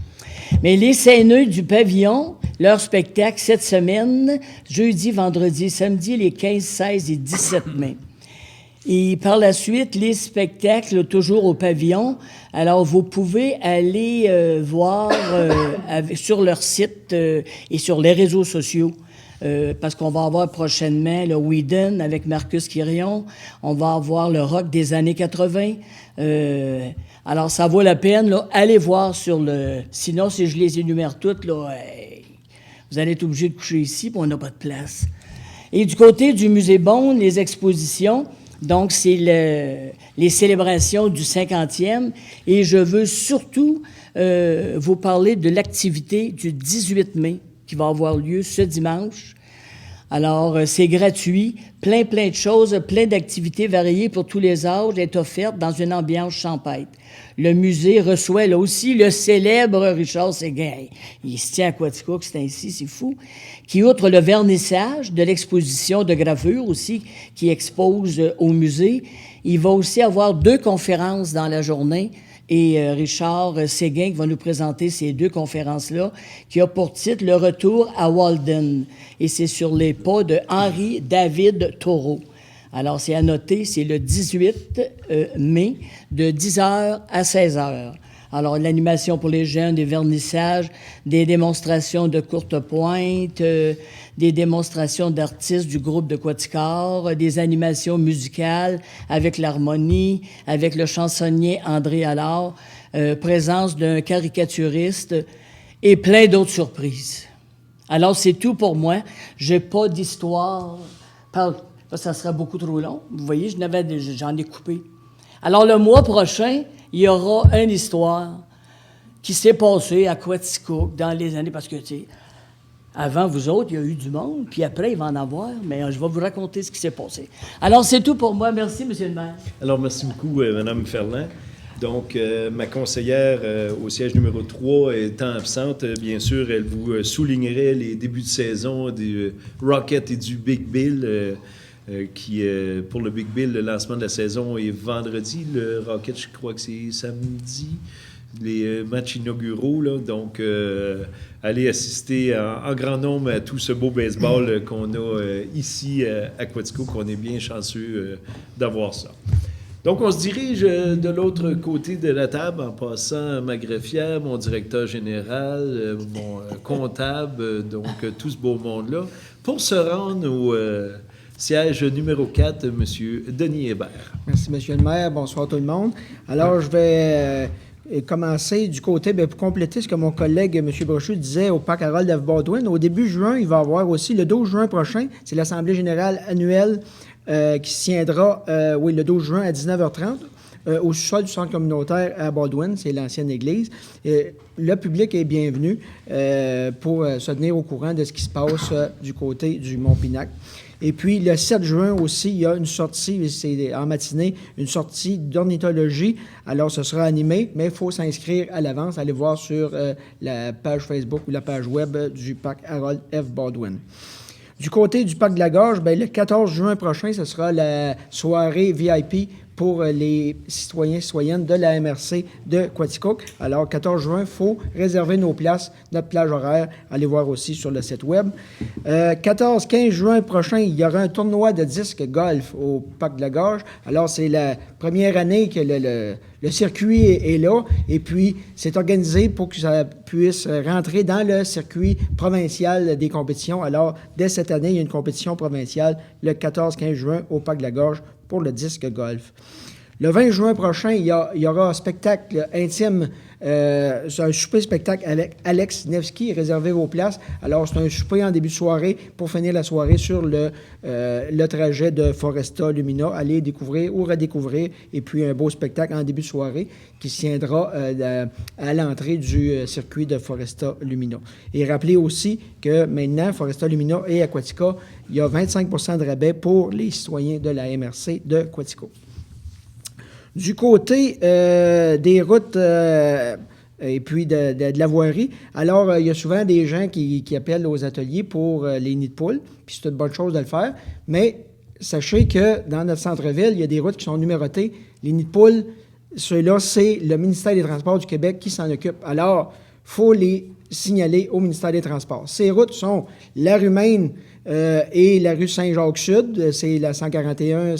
Mais les Scèneux du Pavillon, leur spectacle cette semaine, jeudi, vendredi, samedi, les 15, 16 et 17 mai. Et par la suite, les spectacles, toujours au Pavillon. Alors, vous pouvez aller voir sur leur site et sur les réseaux sociaux. Parce qu'on va avoir prochainement le Whedon avec Marcus Quirion. On va avoir le rock des années 80. Alors, ça vaut la peine. Là, allez voir sur le... Sinon, si je les énumère toutes, là, vous allez être obligé de coucher ici, puis on n'a pas de place. Et du côté du Musée Bond, les expositions... Donc, c'est les célébrations du 50e. Et je veux surtout vous parler de l'activité du 18 mai qui va avoir lieu ce dimanche. Alors, c'est gratuit. Plein de choses, plein d'activités variées pour tous les âges est offerte dans une ambiance champêtre. Le musée reçoit là aussi le célèbre Richard Séguin. Il se tient à Quaticook, c'est ainsi, c'est fou. Qui, outre le vernissage de l'exposition de gravure aussi, qui expose au musée, il va aussi avoir 2 conférences dans la journée. Et Richard Séguin qui va nous présenter ces 2 conférences-là, qui a pour titre « Le retour à Walden ». Et c'est sur les pas de Henri David Thoreau. Alors, c'est à noter, c'est le 18 mai, de 10h à 16h. Alors, l'animation pour les jeunes, des vernissages, des démonstrations de courte pointe, des démonstrations d'artistes du groupe de Quaticore, des animations musicales avec l'harmonie, avec le chansonnier André Allard, présence d'un caricaturiste et plein d'autres surprises. Alors, c'est tout pour moi. Je n'ai pas d'histoire. Ça serait beaucoup trop long. Vous voyez, j'en ai coupé. Alors, le mois prochain, il y aura une histoire qui s'est passée à Quaticook dans les années... Parce que, tu sais, avant vous autres, il y a eu du monde, puis après, il va en avoir, mais je vais vous raconter ce qui s'est passé. Alors, c'est tout pour moi. Merci, M. le maire. Alors, merci beaucoup, Mme Ferland. Donc, ma conseillère au siège numéro 3 étant absente, bien sûr, elle vous soulignerait les débuts de saison du Rocket et du Big Bill, qui, pour le Big Bill, le lancement de la saison est vendredi. Le Rocket, je crois que c'est samedi. Les matchs inauguraux, là. Donc, allez assister en grand nombre à tout ce beau baseball qu'on a ici à Quaticook, qu'on est bien chanceux d'avoir ça. Donc, on se dirige de l'autre côté de la table en passant ma greffière, mon directeur général, mon comptable, donc tout ce beau monde-là, pour se rendre au siège numéro 4, M. Denis Hébert. Merci, M. le maire. Bonsoir tout le monde. Alors, je vais commencer du côté, pour compléter ce que mon collègue M. Brochu disait au parc Harold F. Baldwin. Au début juin, il va y avoir aussi, le 12 juin prochain, c'est l'Assemblée générale annuelle qui se tiendra, le 12 juin à 19h30. Au sous-sol du centre communautaire à Baldwin, c'est l'ancienne église. Le public est bienvenu pour se tenir au courant de ce qui se passe du côté du Mont-Pinac. Et puis, le 7 juin aussi, il y a une sortie, c'est en matinée, une sortie d'ornithologie. Alors, ce sera animé, mais il faut s'inscrire à l'avance. Allez voir sur la page Facebook ou la page web du parc Harold F. Baldwin. Du côté du parc de la Gorge, le 14 juin prochain, ce sera la soirée VIP pour les citoyens et citoyennes de la MRC de Quaticook. Alors, 14 juin, il faut réserver nos places, notre plage horaire. Allez voir aussi sur le site web. 14-15 juin prochain, il y aura un tournoi de disques golf au parc de la Gorge. Alors, c'est la première année que le circuit est là. Et puis, c'est organisé pour que ça puisse rentrer dans le circuit provincial des compétitions. Alors, dès cette année, il y a une compétition provinciale le 14-15 juin au parc de la Gorge pour le disque golf. Le 20 juin prochain, il y aura un spectacle intime, c'est un souper-spectacle avec Alex Nevsky, réservez vos places. Alors, c'est un souper en début de soirée pour finir la soirée sur le trajet de Foresta Lumina. Allez découvrir ou redécouvrir, et puis un beau spectacle en début de soirée qui se tiendra à l'entrée du circuit de Foresta Lumina. Et rappelez aussi que maintenant, Foresta Lumina et Aquatica, il y a 25 % de rabais pour les citoyens de la MRC de Quaticook. Du côté des routes et puis de la voirie. Alors, il y a souvent des gens qui appellent aux ateliers pour les nids de poules, puis c'est une bonne chose de le faire, mais sachez que dans notre centre-ville, il y a des routes qui sont numérotées. Les nids de poules, ceux-là, c'est le ministère des Transports du Québec qui s'en occupe. Alors, il faut les signaler au ministère des Transports. Ces routes sont la rue Maine et la rue Saint-Jacques-Sud, c'est la 141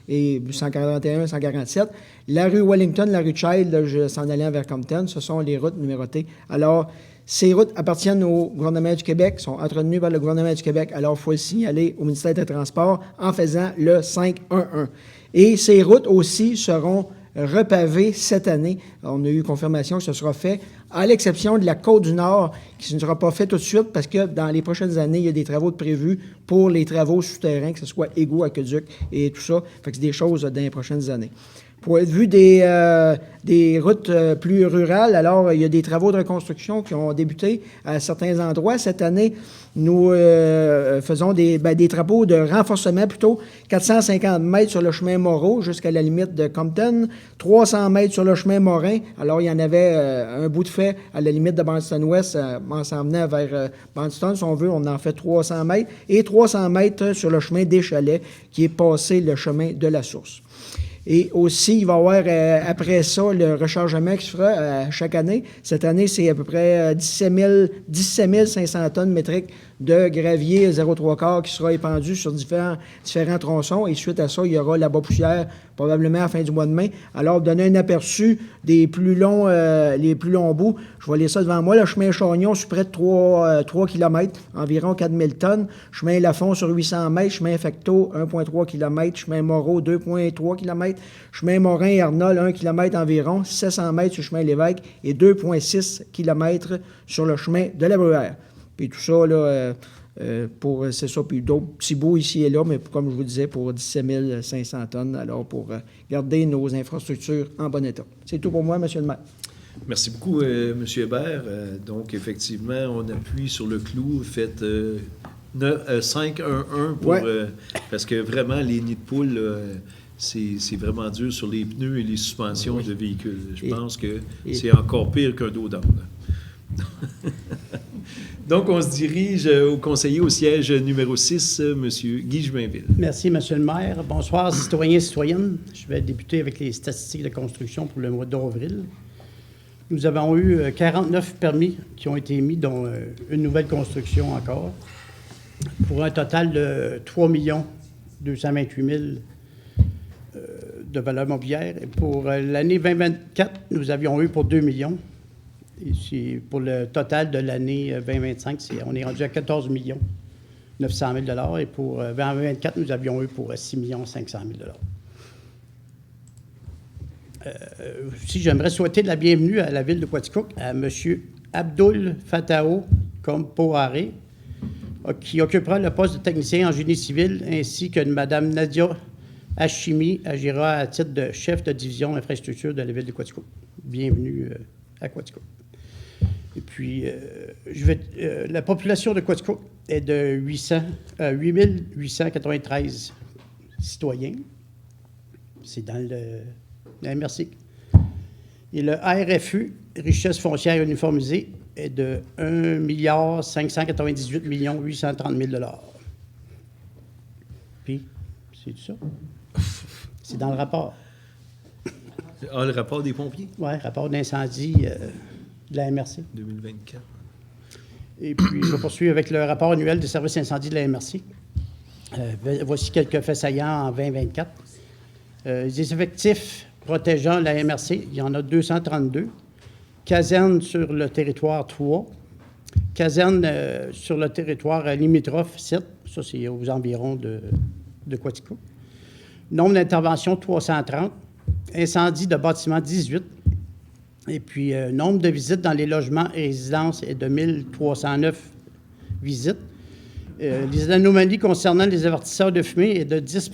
et 141, 147. La rue Wellington, la rue Child, s'en allant vers Compton, ce sont les routes numérotées. Alors, ces routes appartiennent au gouvernement du Québec, sont entretenues par le gouvernement du Québec, alors il faut le signaler au ministère des Transports en faisant le 511. Et ces routes aussi seront repavées cette année. On a eu confirmation que ce sera fait, à l'exception de la Côte-du-Nord, qui ne sera pas fait tout de suite parce que dans les prochaines années, il y a des travaux prévus pour les travaux souterrains, que ce soit égouts, aqueducs et tout ça. Fait que c'est des choses dans les prochaines années. Pour être vu des routes plus rurales, alors il y a des travaux de reconstruction qui ont débuté à certains endroits. Cette année, nous faisons des travaux de renforcement, plutôt 450 mètres sur le chemin Moreau jusqu'à la limite de Compton, 300 mètres sur le chemin Morin. Alors, il y en avait un bout de fait à la limite de Bandston-Ouest en s'en venant vers Bandston. Si on veut, on en fait 300 mètres. Et 300 mètres sur le chemin des Chalets, qui est passé le chemin de la source. Et aussi, il va y avoir, après ça, le rechargement qui se fera chaque année. Cette année, c'est à peu près 17 500 tonnes métriques de gravier 0,3 quarts qui sera épandu sur différents tronçons. Et suite à ça, il y aura la poussière probablement à la fin du mois de mai. Alors, pour donner un aperçu des plus longs, les plus longs bouts, je vois ça devant moi. Le chemin Chagnon, c'est près de 3 km, environ 4000 tonnes. Chemin Lafont sur 800 mètres. Chemin Facto, 1,3 km. Chemin Moreau, 2,3 km. Chemin Morin et Arnold, 1 km environ. 700 mètres sur le chemin Lévesque et 2,6 km sur le chemin de la Bruyère. Puis tout ça, là, c'est ça, puis d'autres petits bouts ici et là, mais comme je vous disais, pour 17 500 tonnes, alors pour garder nos infrastructures en bon état. C'est tout pour moi, monsieur le maire. Merci beaucoup, M. Hébert. Donc, effectivement, on appuie sur le clou. Faites 5-1-1 pour... parce que vraiment, les nids de poules, c'est vraiment dur sur les pneus et les suspensions de véhicules. Je pense que c'est encore pire qu'un dos d'âne. Donc, on se dirige au conseiller au siège numéro 6, M. Guy Jubainville. Merci, M. le maire. Bonsoir, citoyens et citoyennes. Je vais débuter avec les statistiques de construction pour le mois d'avril. Nous avons eu 49 permis qui ont été émis, dont une nouvelle construction encore, pour un total de 3 228 000 de valeur mobilière. Et pour l'année 2024, nous avions eu pour 2 millions. Et pour le total de l'année 2025, on est rendu à 14 900 000 et pour 2024, nous avions eu pour 6 500 000 Aussi, j'aimerais souhaiter la bienvenue à la ville de Quaticook à M. Abdoul Fatao Kompoharé, qui occupera le poste de technicien en génie civil, ainsi que Mme Nadia Hashimi agira à titre de chef de division infrastructure de la ville de Quaticook. Bienvenue à Quaticook. Et puis, la population de Quaticook est de 8 893 citoyens. C'est dans la MRC. Et le RFU, richesse foncière uniformisée, est de 1 598 830 000 $. Puis, c'est tout ça. C'est dans le rapport. Ah, le rapport des pompiers? Oui, rapport d'incendie de la MRC. 2024. Et puis, je vais poursuivre avec le rapport annuel des services incendies de la MRC. Voici quelques faits saillants en 2024. Les effectifs protégeant la MRC, il y en a 232. Casernes sur le territoire 3. Casernes sur le territoire limitrophe 7. Ça, c'est aux environs de Quaticook. Nombre d'interventions 330. Incendie de bâtiment 18. Et puis, nombre de visites dans les logements et résidences est de 1309 visites. Les anomalies concernant les avertisseurs de fumée est de 10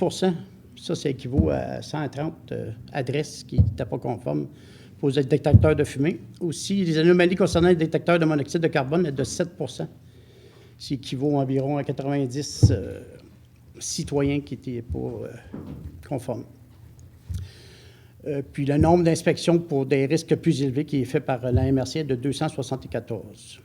Ça équivaut à 130 adresses qui n'étaient pas conformes aux détecteurs de fumée. Aussi, les anomalies concernant les détecteurs de monoxyde de carbone est de 7 Ce qui équivaut environ à 90 citoyens qui n'étaient pas conformes. Puis le nombre d'inspections pour des risques plus élevés qui est fait par la MRC est de 274.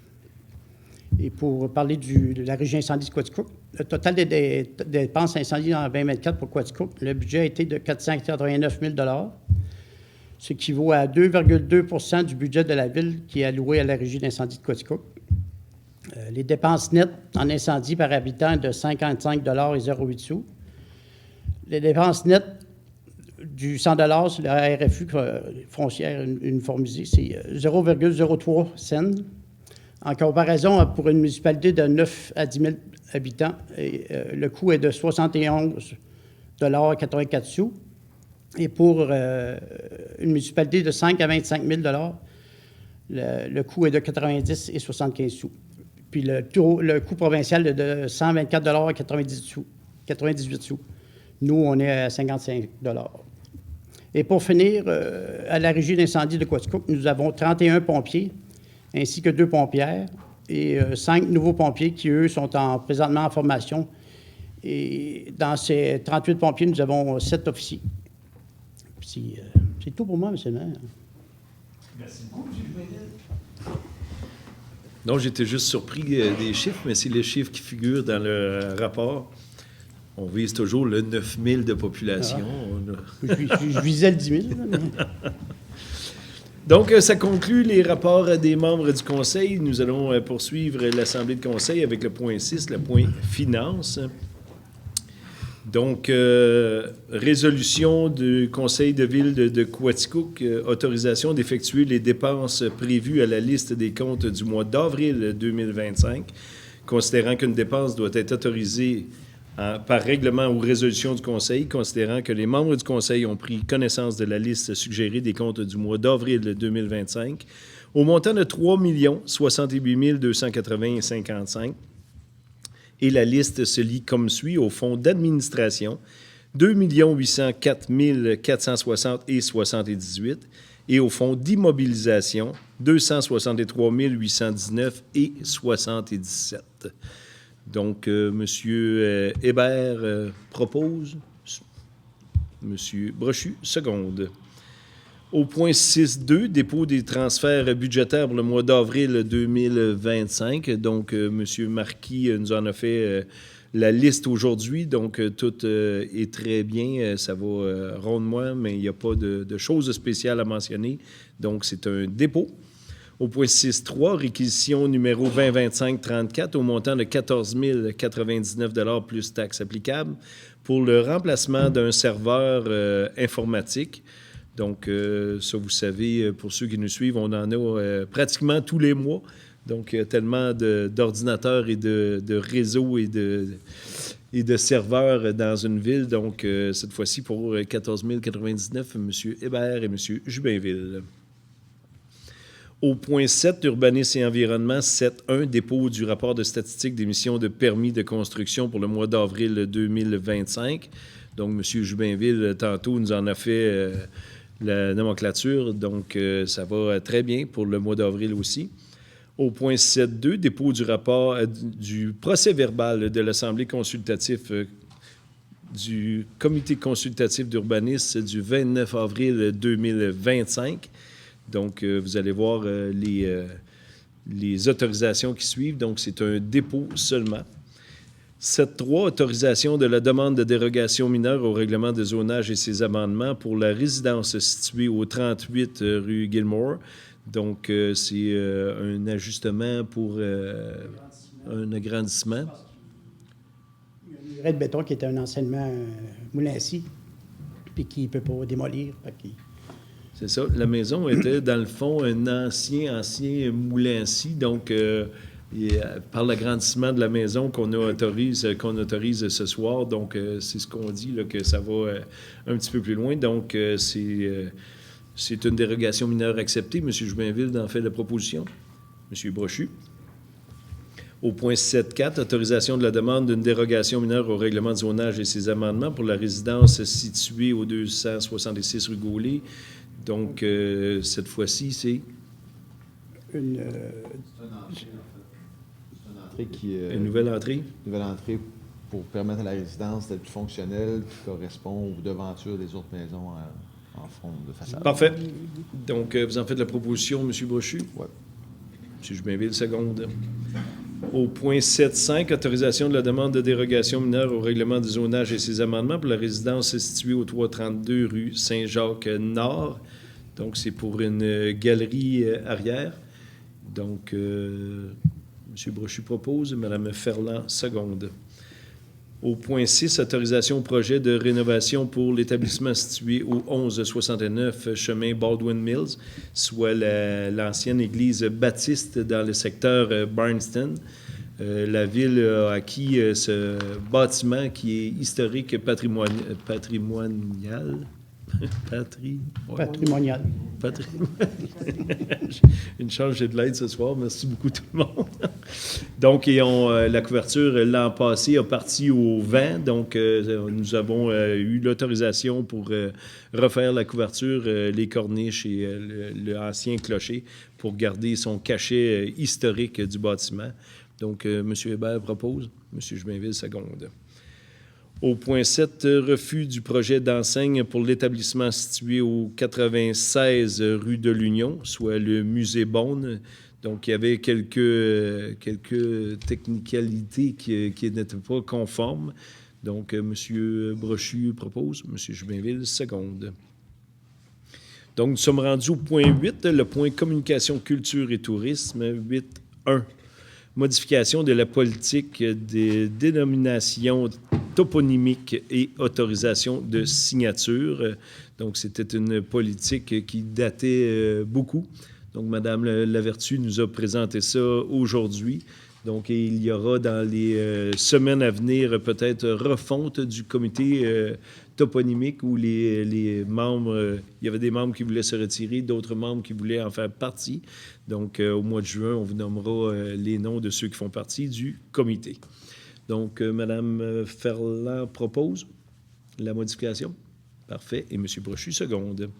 Et pour parler de la régie incendie de Quaticook, le total des dépenses incendie en 2024 pour Quaticook, le budget a été de 489 000 ce qui vaut à 2,2 du budget de la ville qui est alloué à la régie d'incendie de Quaticook. Les dépenses nettes en incendie par habitant de 55 et 08 sous. Les dépenses nettes du 100 sur la RFU foncière uniformisée, c'est 0,03 cents. En comparaison, pour une municipalité de 9 à 10 000 habitants, le coût est de 71,84 sous. Et pour une municipalité de 5 à 25 000 le coût est de 90,75 sous. Puis le coût provincial est de 124,98 sous. Nous, on est à 55 $. Et pour finir, à la régie d'incendie de Quaticook, nous avons 31 pompiers ainsi que 2 pompières et 5 nouveaux pompiers qui, eux, sont présentement en formation. Et dans ces 38 pompiers, nous avons 7 officiers. Puis, c'est tout pour moi, M. le maire. Merci beaucoup, M. Dubainville. Non, j'étais juste surpris des chiffres, mais c'est les chiffres qui figurent dans le rapport. On vise toujours le 9 000 de population. Je visais le 10 000. Mais... Donc, ça conclut les rapports des membres du Conseil. Nous allons poursuivre l'Assemblée de Conseil avec le point 6, le point Finances. Donc, résolution du Conseil de ville de Quaticook, autorisation d'effectuer les dépenses prévues à la liste des comptes du mois d'avril 2025, considérant qu'une dépense doit être autorisée par règlement ou résolution du Conseil, considérant que les membres du Conseil ont pris connaissance de la liste suggérée des comptes du mois d'avril 2025, au montant de 3 68 280,55. Et la liste se lit comme suit: au fonds d'administration, 2 804 460,78 et au fonds d'immobilisation, 263 819 et 77. Donc, M. Hébert propose, M. Brochu seconde. Au point 6.2, dépôt des transferts budgétaires pour le mois d'avril 2025. Donc, M. Marquis nous en a fait la liste aujourd'hui. Donc, tout est très bien. Ça va rondement, mais il n'y a pas de choses spéciales à mentionner. Donc, c'est un dépôt. Au point 6.3, réquisition numéro 2025-34 au montant de 14 099 $ plus taxes applicables pour le remplacement d'un serveur informatique. Donc, ça, vous savez, pour ceux qui nous suivent, on en a pratiquement tous les mois. Donc, il y a tellement d'ordinateurs et de réseaux et de serveurs dans une ville. Donc, cette fois-ci, pour 14 099, M. Hébert et M. Jubainville. Au point 7, urbanisme et environnement, 7.1, dépôt du rapport de statistique d'émission de permis de construction pour le mois d'avril 2025. Donc, M. Jubainville, tantôt, nous en a fait la nomenclature. Donc, ça va très bien pour le mois d'avril aussi. Au point 7.2, dépôt du rapport du procès-verbal de l'Assemblée consultative du Comité consultatif d'urbanisme du 29 avril 2025. Donc, vous allez voir les autorisations qui suivent. Donc, c'est un dépôt seulement. 7.3, autorisation de la demande de dérogation mineure au règlement de zonage et ses amendements pour la résidence située au 38 rue Gilmore. Donc, c'est un ajustement pour un agrandissement. Il y a un muret de béton qui était un anciennement moulin-sci, puis qui ne peut pas démolir. C'est ça. La maison était, dans le fond, un ancien moulin-ci. Donc, par l'agrandissement de la maison qu'on autorise ce soir. Donc, c'est ce qu'on dit, là, que ça va un petit peu plus loin. Donc, c'est une dérogation mineure acceptée. M. Jubainville en fait la proposition. M. Brochu. Au point 7.4, autorisation de la demande d'une dérogation mineure au règlement de zonage et ses amendements pour la résidence située au 266 rue Gaulet. Donc, cette fois-ci, c'est... Une entrée qui... une nouvelle entrée? Une nouvelle entrée pour permettre à la résidence d'être plus fonctionnelle, qui correspond aux devantures des autres maisons en fond de façade. Parfait. Donc, vous en faites la proposition, M. Brochu? Oui. M. Jubainville, seconde. Au point 7.5, autorisation de la demande de dérogation mineure au règlement du zonage et ses amendements pour la résidence située au 332 rue Saint-Jacques-Nord. Donc, c'est pour une galerie arrière. Donc, M. Brochu propose, Mme Ferland, seconde. Au point 6, autorisation au projet de rénovation pour l'établissement situé au 1169 chemin Baldwin Mills, soit l'ancienne église baptiste dans le secteur Barnston. La ville a acquis ce bâtiment qui est historique patrimonial. Patrimonial. Une chance, j'ai de l'aide ce soir. Merci beaucoup tout le monde. Donc, la couverture l'an passé a parti au vent. Donc, nous avons eu l'autorisation pour refaire la couverture, les corniches et l'ancien clocher pour garder son cachet historique du bâtiment. Donc, M. Hébert propose. M. Jubainville, seconde. Au point 7, refus du projet d'enseigne pour l'établissement situé au 96 rue de l'Union, soit le musée Beaune. Donc, il y avait quelques technicalités qui n'étaient pas conformes. Donc, M. Brochu propose, M. Jubainville, seconde. Donc, nous sommes rendus au point 8, le point communication, culture et tourisme, 8.1. Modification de la politique des dénominations toponymiques et autorisation de signature. Donc, c'était une politique qui datait beaucoup. Donc, Mme Lavertu nous a présenté ça aujourd'hui. Donc, il y aura dans les semaines à venir peut-être refonte du comité toponymique où les membres, il y avait des membres qui voulaient se retirer, d'autres membres qui voulaient en faire partie. Donc, au mois de juin, on vous nommera les noms de ceux qui font partie du comité. Donc, Mme Ferland propose la modification. Parfait. Et M. Brochu, seconde.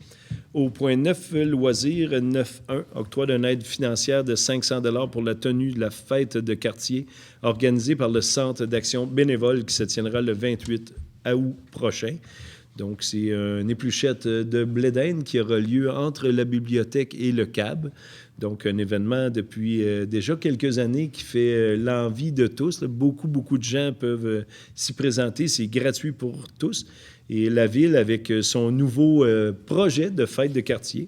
Au point 9, loisirs, 9.1, octroi d'une aide financière de 500 $ pour la tenue de la fête de quartier organisée par le Centre d'action bénévole qui se tiendra le 28 août prochain. Donc, c'est une épluchette de blé d'Inde qui aura lieu entre la bibliothèque et le CAB. Donc, un événement depuis déjà quelques années qui fait l'envie de tous. Là, beaucoup de gens peuvent s'y présenter. C'est gratuit pour tous. Et la Ville, avec son nouveau projet de fête de quartier,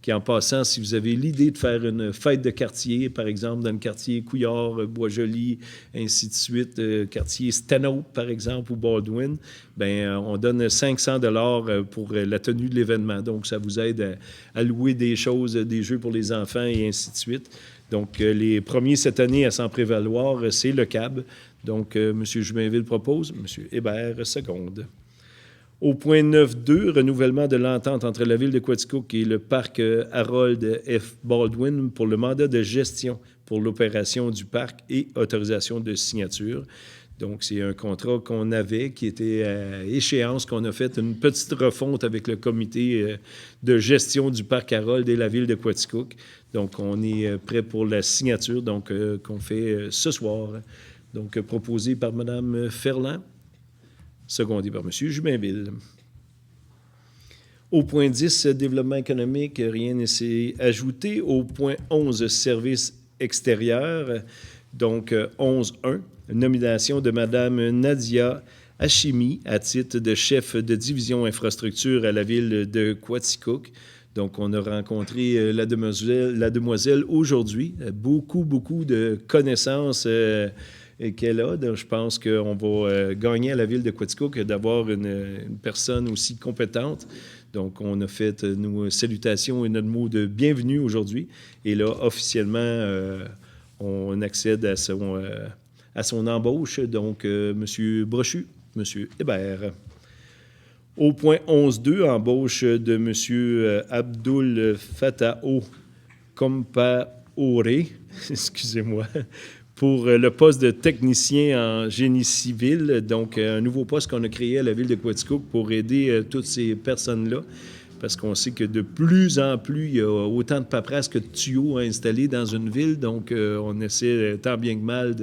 qui en passant, si vous avez l'idée de faire une fête de quartier, par exemple, dans le quartier Couillard, Bois-Joli, ainsi de suite, quartier Stanhope, par exemple, ou Baldwin, bien, on donne 500 $ pour la tenue de l'événement. Donc, ça vous aide à louer des choses, des jeux pour les enfants et ainsi de suite. Donc, les premiers cette année à s'en prévaloir, c'est le CAB. Donc, M. Jubainville propose, M. Hébert, seconde. Au point 9.2, renouvellement de l'entente entre la Ville de Quaticook et le parc Harold F. Baldwin pour le mandat de gestion pour l'opération du parc et autorisation de signature. Donc, c'est un contrat qu'on avait, qui était à échéance, qu'on a fait une petite refonte avec le comité de gestion du parc Harold et la Ville de Quaticook. Donc, on est prêt pour la signature, donc qu'on fait ce soir. Donc, proposé par Mme Ferland. Secondé par M. Jubainville. Au point 10, développement économique, rien ne s'est ajouté. Au point 11, services extérieurs, donc 11.1, nomination de Mme Nadia Hachimi à titre de chef de division infrastructure à la Ville de Quaticook. Donc, on a rencontré la demoiselle aujourd'hui. Beaucoup de connaissances qu'elle a. Donc, je pense qu'on va gagner à la Ville de Quaticook d'avoir une personne aussi compétente. Donc, on a fait nos salutations et notre mot de bienvenue aujourd'hui. Et là, officiellement, on accède à son embauche. Donc, M. Brochu, M. Hébert. Au point 11.2, embauche de M. Abdul Fatao Compaoré, excusez-moi, pour le poste de technicien en génie civil, donc un nouveau poste qu'on a créé à la Ville de Quaticook pour aider toutes ces personnes-là. parce qu'on sait que de plus en plus, il y a autant de paperasse que de tuyaux à installer dans une ville. Donc, on essaie tant bien que mal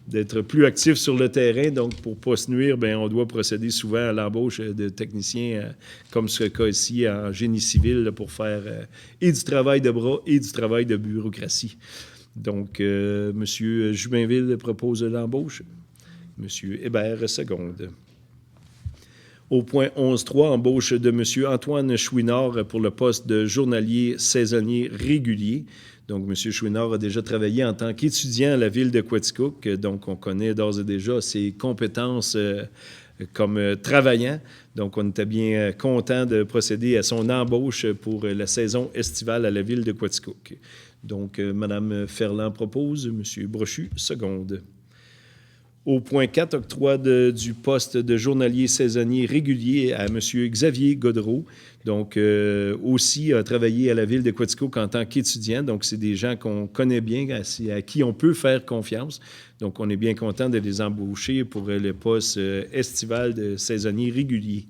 d'être plus actif sur le terrain. Donc, pour ne pas se nuire, bien, on doit procéder souvent à l'embauche de techniciens, comme ce cas ici en génie civil, là, pour faire et du travail de bras et du travail de bureaucratie. Donc, M. Jubinville propose l'embauche. M. Hébert seconde. Au point 11.3, embauche de M. Antoine Chouinard pour le poste de journalier saisonnier régulier. Donc, M. Chouinard a déjà travaillé en tant qu'étudiant à la ville de Quaticook. Donc, on connaît d'ores et déjà ses compétences comme travaillant. Donc, on était bien content de procéder à son embauche pour la saison estivale à la ville de Quaticook. Donc, Mme Ferland propose, M. Brochu seconde. Au point 4, octroi du poste de journalier saisonnier régulier à M. Xavier Godreau. Donc, aussi a travaillé à la ville de Quaticook en tant qu'étudiant. Donc, c'est des gens qu'on connaît bien, à qui on peut faire confiance. Donc, on est bien content de les embaucher pour le poste estival de saisonnier régulier.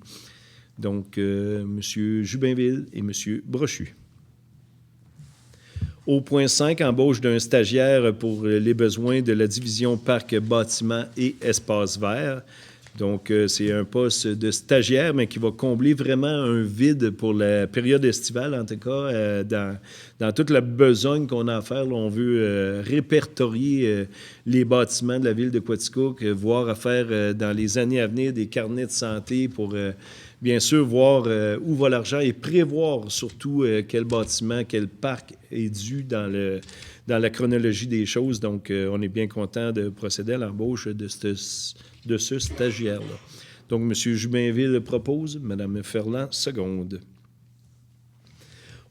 Donc, M. Jubinville et M. Brochu. Au point 5, embauche d'un stagiaire pour les besoins de la division parc, bâtiments et espaces verts. Donc, c'est un poste de stagiaire, mais qui va combler vraiment un vide pour la période estivale, en tout cas, dans toute la besogne qu'on a à faire. Là, on veut répertorier les bâtiments de la ville de Quaticook, voir à faire dans les années à venir des carnets de santé pour... bien sûr, voir où va l'argent et prévoir surtout quel bâtiment, quel parc est dû dans la chronologie des choses. Donc, on est bien content de procéder à l'embauche de ce stagiaire-là. Donc, M. Jubinville propose, Mme Ferland seconde.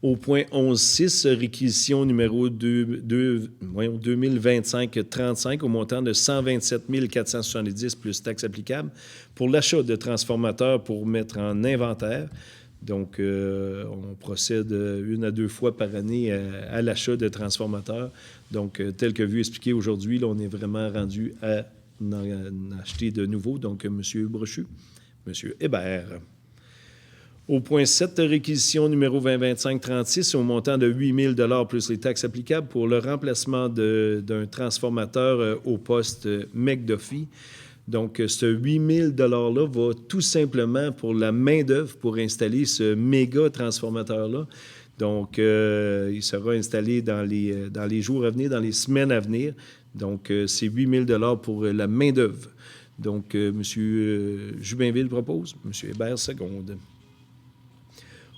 Au point 11.6, réquisition numéro 2025-35 au montant de 127 470 plus taxes applicables pour l'achat de transformateurs pour mettre en inventaire. Donc, on procède 1 à 2 fois par année à l'achat de transformateurs. Donc, tel que vu expliqué aujourd'hui, là, on est vraiment rendu à en acheter de nouveaux. Donc, M. Brochu, M. Hébert. Au point 7, réquisition numéro 2025-36 au montant de 8 000 plus les taxes applicables pour le remplacement d'un transformateur au poste McDuffie. Donc, ce 8 000 $-là va tout simplement pour la main-d'œuvre pour installer ce méga transformateur-là. Donc, il sera installé dans les jours à venir, dans les semaines à venir. Donc, c'est 8 000 $ pour la main-d'œuvre. Donc, M. Jubinville propose, M. Hébert seconde.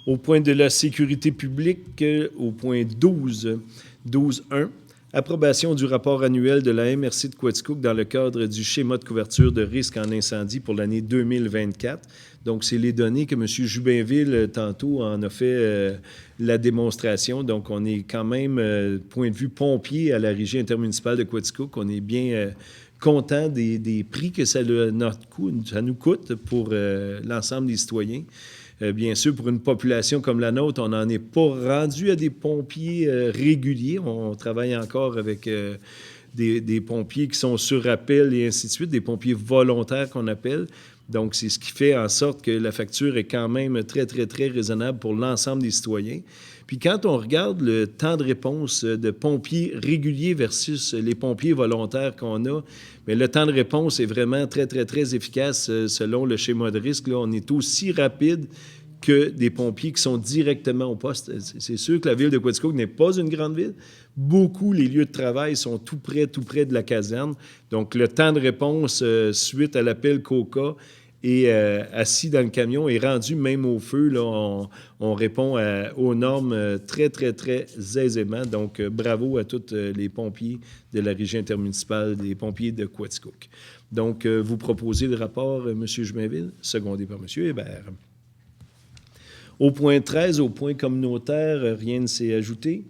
Au point de la sécurité publique, au point 12.1, approbation du rapport annuel de la MRC de Quaticook dans le cadre du schéma de couverture de risque en incendie pour l'année 2024. Donc, c'est les données que M. Jubinville, tantôt, en a fait la démonstration. Donc, on est quand même, point de vue pompier à la Régie intermunicipale de Quaticook, on est bien content des prix que ça nous coûte pour l'ensemble des citoyens. Bien sûr, pour une population comme la nôtre, on n'en est pas rendu à des pompiers réguliers. On travaille encore avec des pompiers qui sont sur appel et ainsi de suite, des pompiers volontaires qu'on appelle. Donc, c'est ce qui fait en sorte que la facture est quand même très, très, très raisonnable pour l'ensemble des citoyens. Puis quand on regarde le temps de réponse de pompiers réguliers versus les pompiers volontaires qu'on a, bien, le temps de réponse est vraiment très, très, très efficace selon le schéma de risque. Là, on est aussi rapide que des pompiers qui sont directement au poste. C'est sûr que la ville de Quaticook n'est pas une grande ville. Beaucoup, les lieux de travail sont tout près de la caserne. Donc, le temps de réponse suite à l'appel COCA et assis dans le camion est rendu même au feu. Là, on répond aux normes très, très, très aisément. Donc, bravo à tous les pompiers de la Régie intermunicipale, des pompiers de Quaticook. Donc, vous proposez le rapport, M. Jubinville, secondé par M. Hébert. Au point 13, au point communautaire, rien ne s'est ajouté.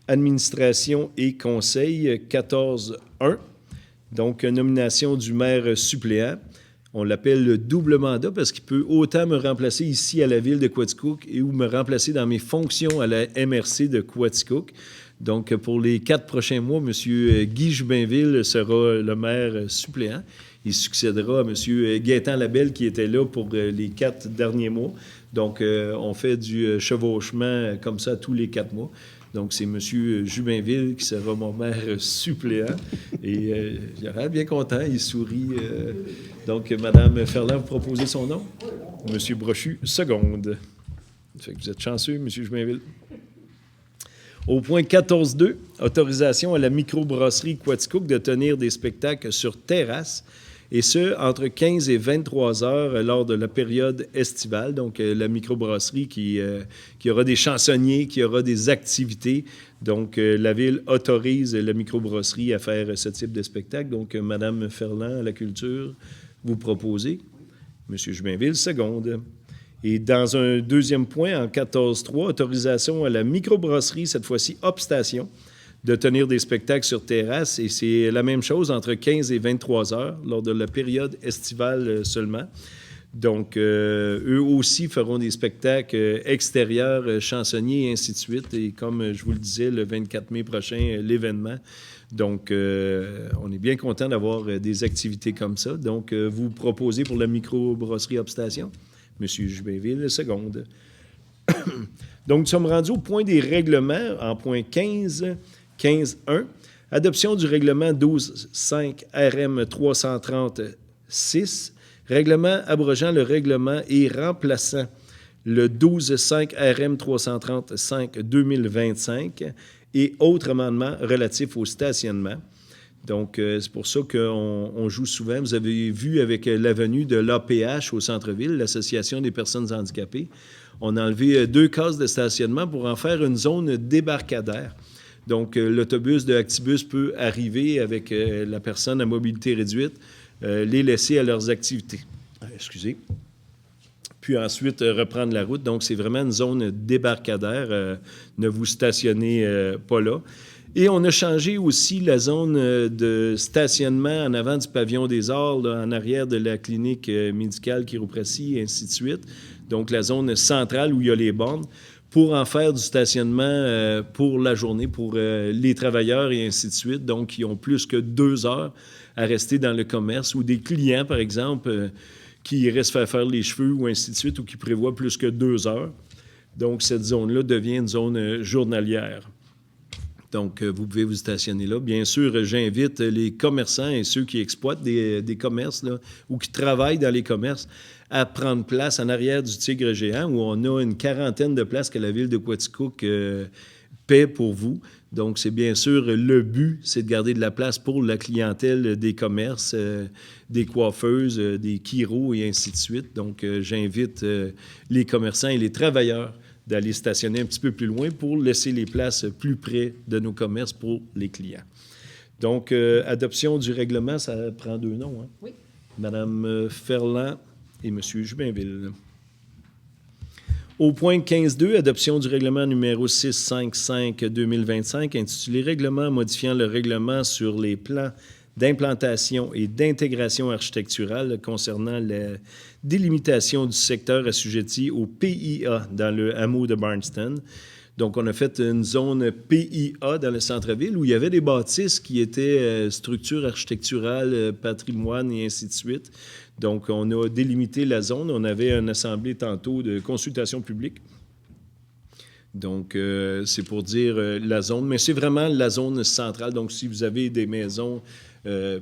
Administration et conseil, 14.1. Donc, nomination du maire suppléant. On l'appelle le double mandat parce qu'il peut autant me remplacer ici à la ville de Quaticook ou me remplacer dans mes fonctions à la MRC de Quaticook. Donc, pour les 4 prochains mois, M. Guy Jubinville sera le maire suppléant. Il succédera à M. Gaétan Labelle, qui était là pour les 4 derniers mois. Donc, on fait du chevauchement comme ça tous les 4 mois. Donc, c'est M. Jubinville qui sera mon maire suppléant. Et j'aurais bien content, il sourit. Donc, Mme Ferland, vous proposez son nom? M. Brochu, seconde. Ça fait que vous êtes chanceux, M. Jubinville. Au point 14.2, autorisation à la microbrasserie Quaticook de tenir des spectacles sur terrasse, et ce, entre 15 et 23 heures lors de la période estivale. Donc, la microbrasserie qui aura des chansonniers, qui aura des activités. Donc, la Ville autorise la microbrasserie à faire ce type de spectacle. Donc, Mme Ferland, à la culture, vous proposez. M. Jubinville, seconde. Et dans un deuxième point, en 14.3, autorisation à la microbrasserie, cette fois-ci Opstation, de tenir des spectacles sur terrasse. Et c'est la même chose entre 15 et 23 heures, lors de la période estivale seulement. Donc, eux aussi feront des spectacles extérieurs, chansonniers et ainsi de suite. Et comme je vous le disais, le 24 mai prochain, l'événement. Donc, on est bien content d'avoir des activités comme ça. Donc, vous proposez pour la microbrasserie Opstation? M. Jubinville, seconde. Donc, nous sommes rendus au point des règlements, en point 15.1. Adoption du règlement 12.5 RM 336. Règlement abrogeant le règlement et remplaçant le 12.5 RM 335 2025 et autres amendements relatifs au stationnement. Donc, c'est pour ça qu'on joue souvent. Vous avez vu avec l'avenue de l'APH au centre-ville, l'Association des personnes handicapées, on a enlevé 2 cases de stationnement pour en faire une zone débarcadère. Donc, l'autobus de Actibus peut arriver avec la personne à mobilité réduite, les laisser à leurs activités. Excusez. Puis ensuite, reprendre la route. Donc, c'est vraiment une zone débarcadère. Ne vous stationnez pas là. Et on a changé aussi la zone de stationnement en avant du pavillon des Arts, là, en arrière de la clinique médicale chiropratie, et ainsi de suite. Donc, la zone centrale où il y a les bornes, pour en faire du stationnement pour la journée, pour les travailleurs et ainsi de suite. Donc, ils ont plus que 2 heures à rester dans le commerce, ou des clients, par exemple, qui restent faire les cheveux ou ainsi de suite, ou qui prévoient plus que 2 heures. Donc, cette zone-là devient une zone journalière. Donc, vous pouvez vous stationner là. Bien sûr, j'invite les commerçants et ceux qui exploitent des commerces là, ou qui travaillent dans les commerces à prendre place en arrière du Tigre géant, où on a une 40aine de places que la Ville de Quaticook paie pour vous. Donc, c'est bien sûr le but, c'est de garder de la place pour la clientèle des commerces, des coiffeuses, des chiros et ainsi de suite. Donc, j'invite les commerçants et les travailleurs d'aller stationner un petit peu plus loin pour laisser les places plus près de nos commerces pour les clients. Donc, adoption du règlement, ça prend 2 noms. Hein? Oui. Mme Ferland et M. Jubinville. Au point 15.2, adoption du règlement numéro 655-2025, intitulé « Règlement modifiant le règlement sur les plans d'implantation et d'intégration architecturale concernant la délimitation du secteur assujetti au PIA dans le hameau de Barnston. » Donc, on a fait une zone PIA dans le centre-ville où il y avait des bâtisses qui étaient structures architecturales, patrimoine et ainsi de suite. Donc, on a délimité la zone. On avait une assemblée tantôt de consultation publique. Donc, c'est pour dire la zone, mais c'est vraiment la zone centrale. Donc, si vous avez des maisons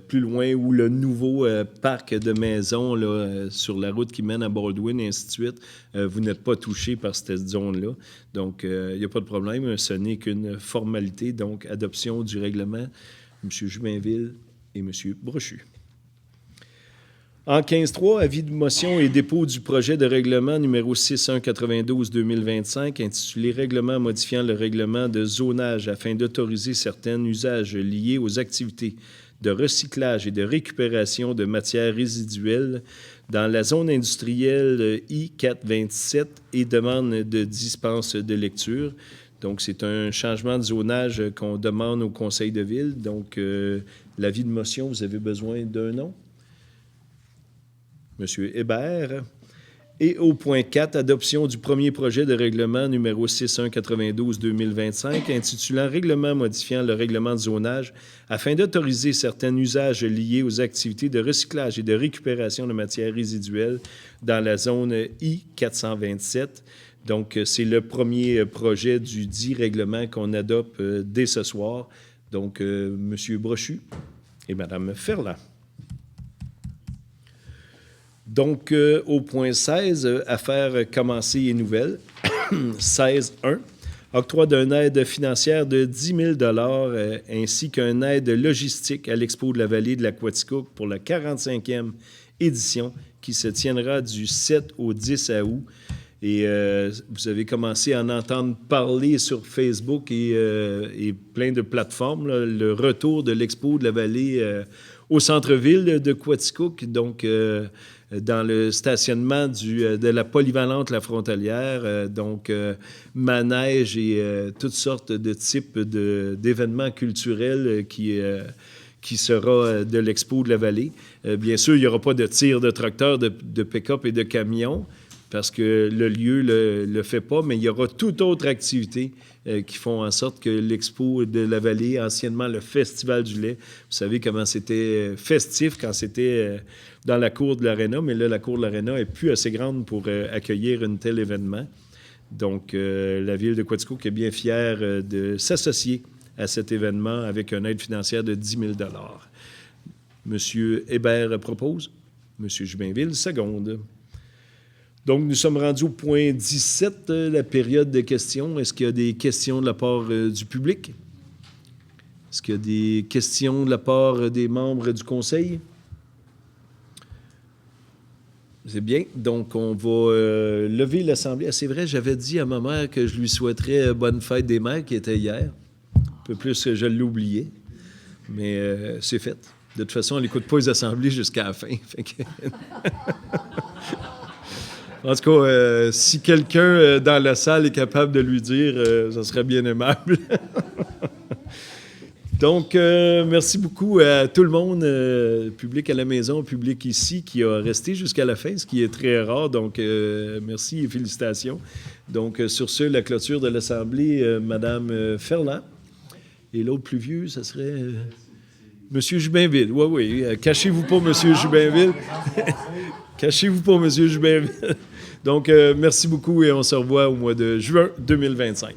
plus loin ou le nouveau parc de maisons là, sur la route qui mène à Baldwin et ainsi de suite, vous n'êtes pas touché par cette zone-là. Donc, il n'y a pas de problème. Ce n'est qu'une formalité. Donc, adoption du règlement, M. Jubinville et M. Brochu. En 15.3, avis de motion et dépôt du projet de règlement numéro 6192-2025 intitulé « Règlement modifiant le règlement de zonage afin d'autoriser certains usages liés aux activités de recyclage et de récupération de matières résiduelles dans la zone industrielle I-427 et demande de dispense de lecture. » Donc, c'est un changement de zonage qu'on demande au Conseil de ville. Donc, l'avis de motion, vous avez besoin d'un nom? M. Hébert. Et au point 4, adoption du premier projet de règlement numéro 6192-2025 intitulant « Règlement modifiant le règlement de zonage afin d'autoriser certains usages liés aux activités de recyclage et de récupération de matières résiduelles dans la zone I-427 ». Donc, c'est le premier projet du dit règlement qu'on adopte dès ce soir. Donc, M. Brochu et Mme Ferland. Donc, au point 16, affaires commencées et nouvelles. 16.1. Octroi d'une aide financière de 10 000 ainsi qu'une aide logistique à l'Expo de la vallée de l'Aquaticook pour la 45e édition qui se tiendra du 7 au 10 août. Et vous avez commencé à en entendre parler sur Facebook et plein de plateformes, là, le retour de l'Expo de la vallée au centre-ville de Quaticook, donc dans le stationnement de la polyvalente La Frontalière, donc manège et toutes sortes de types d'événements culturels qui sera de l'Expo de la vallée. Bien sûr, il n'y aura pas de tir de tracteurs, de pick-up et de camions, parce que le lieu ne le fait pas, mais il y aura toute autre activité qui font en sorte que l'Expo de la vallée, anciennement le Festival du lait, vous savez comment c'était festif quand c'était dans la cour de l'Arena, mais là, la cour de l'Arena est plus assez grande pour accueillir un tel événement. Donc, la ville de Quaticook est bien fière de s'associer à cet événement avec une aide financière de 10 000 Monsieur Hébert propose, Monsieur Jubinville seconde. Donc, nous sommes rendus au point 17, la période de questions. Est-ce qu'il y a des questions de la part du public? Est-ce qu'il y a des questions de la part des membres du conseil? C'est bien. Donc, on va lever l'Assemblée. Ah, c'est vrai, j'avais dit à ma mère que je lui souhaiterais bonne fête des mères, qui était hier. Un peu plus, je l'ai oublié. Mais c'est fait. De toute façon, elle n'écoute pas les assemblées jusqu'à la fin. Fait que... En tout cas, si quelqu'un dans la salle est capable de lui dire, ça serait bien aimable. Donc, merci beaucoup à tout le monde, public à la maison, public ici, qui a resté jusqu'à la fin, ce qui est très rare. Donc, merci et félicitations. Donc, sur ce, la clôture de l'Assemblée, Mme Ferland. Et l'autre plus vieux, ça serait Monsieur Jubinville. Oui. Cachez-vous pas, Monsieur Jubinville. Cachez-vous pas, Monsieur Jubinville. Donc, merci beaucoup et on se revoit au mois de juin 2025.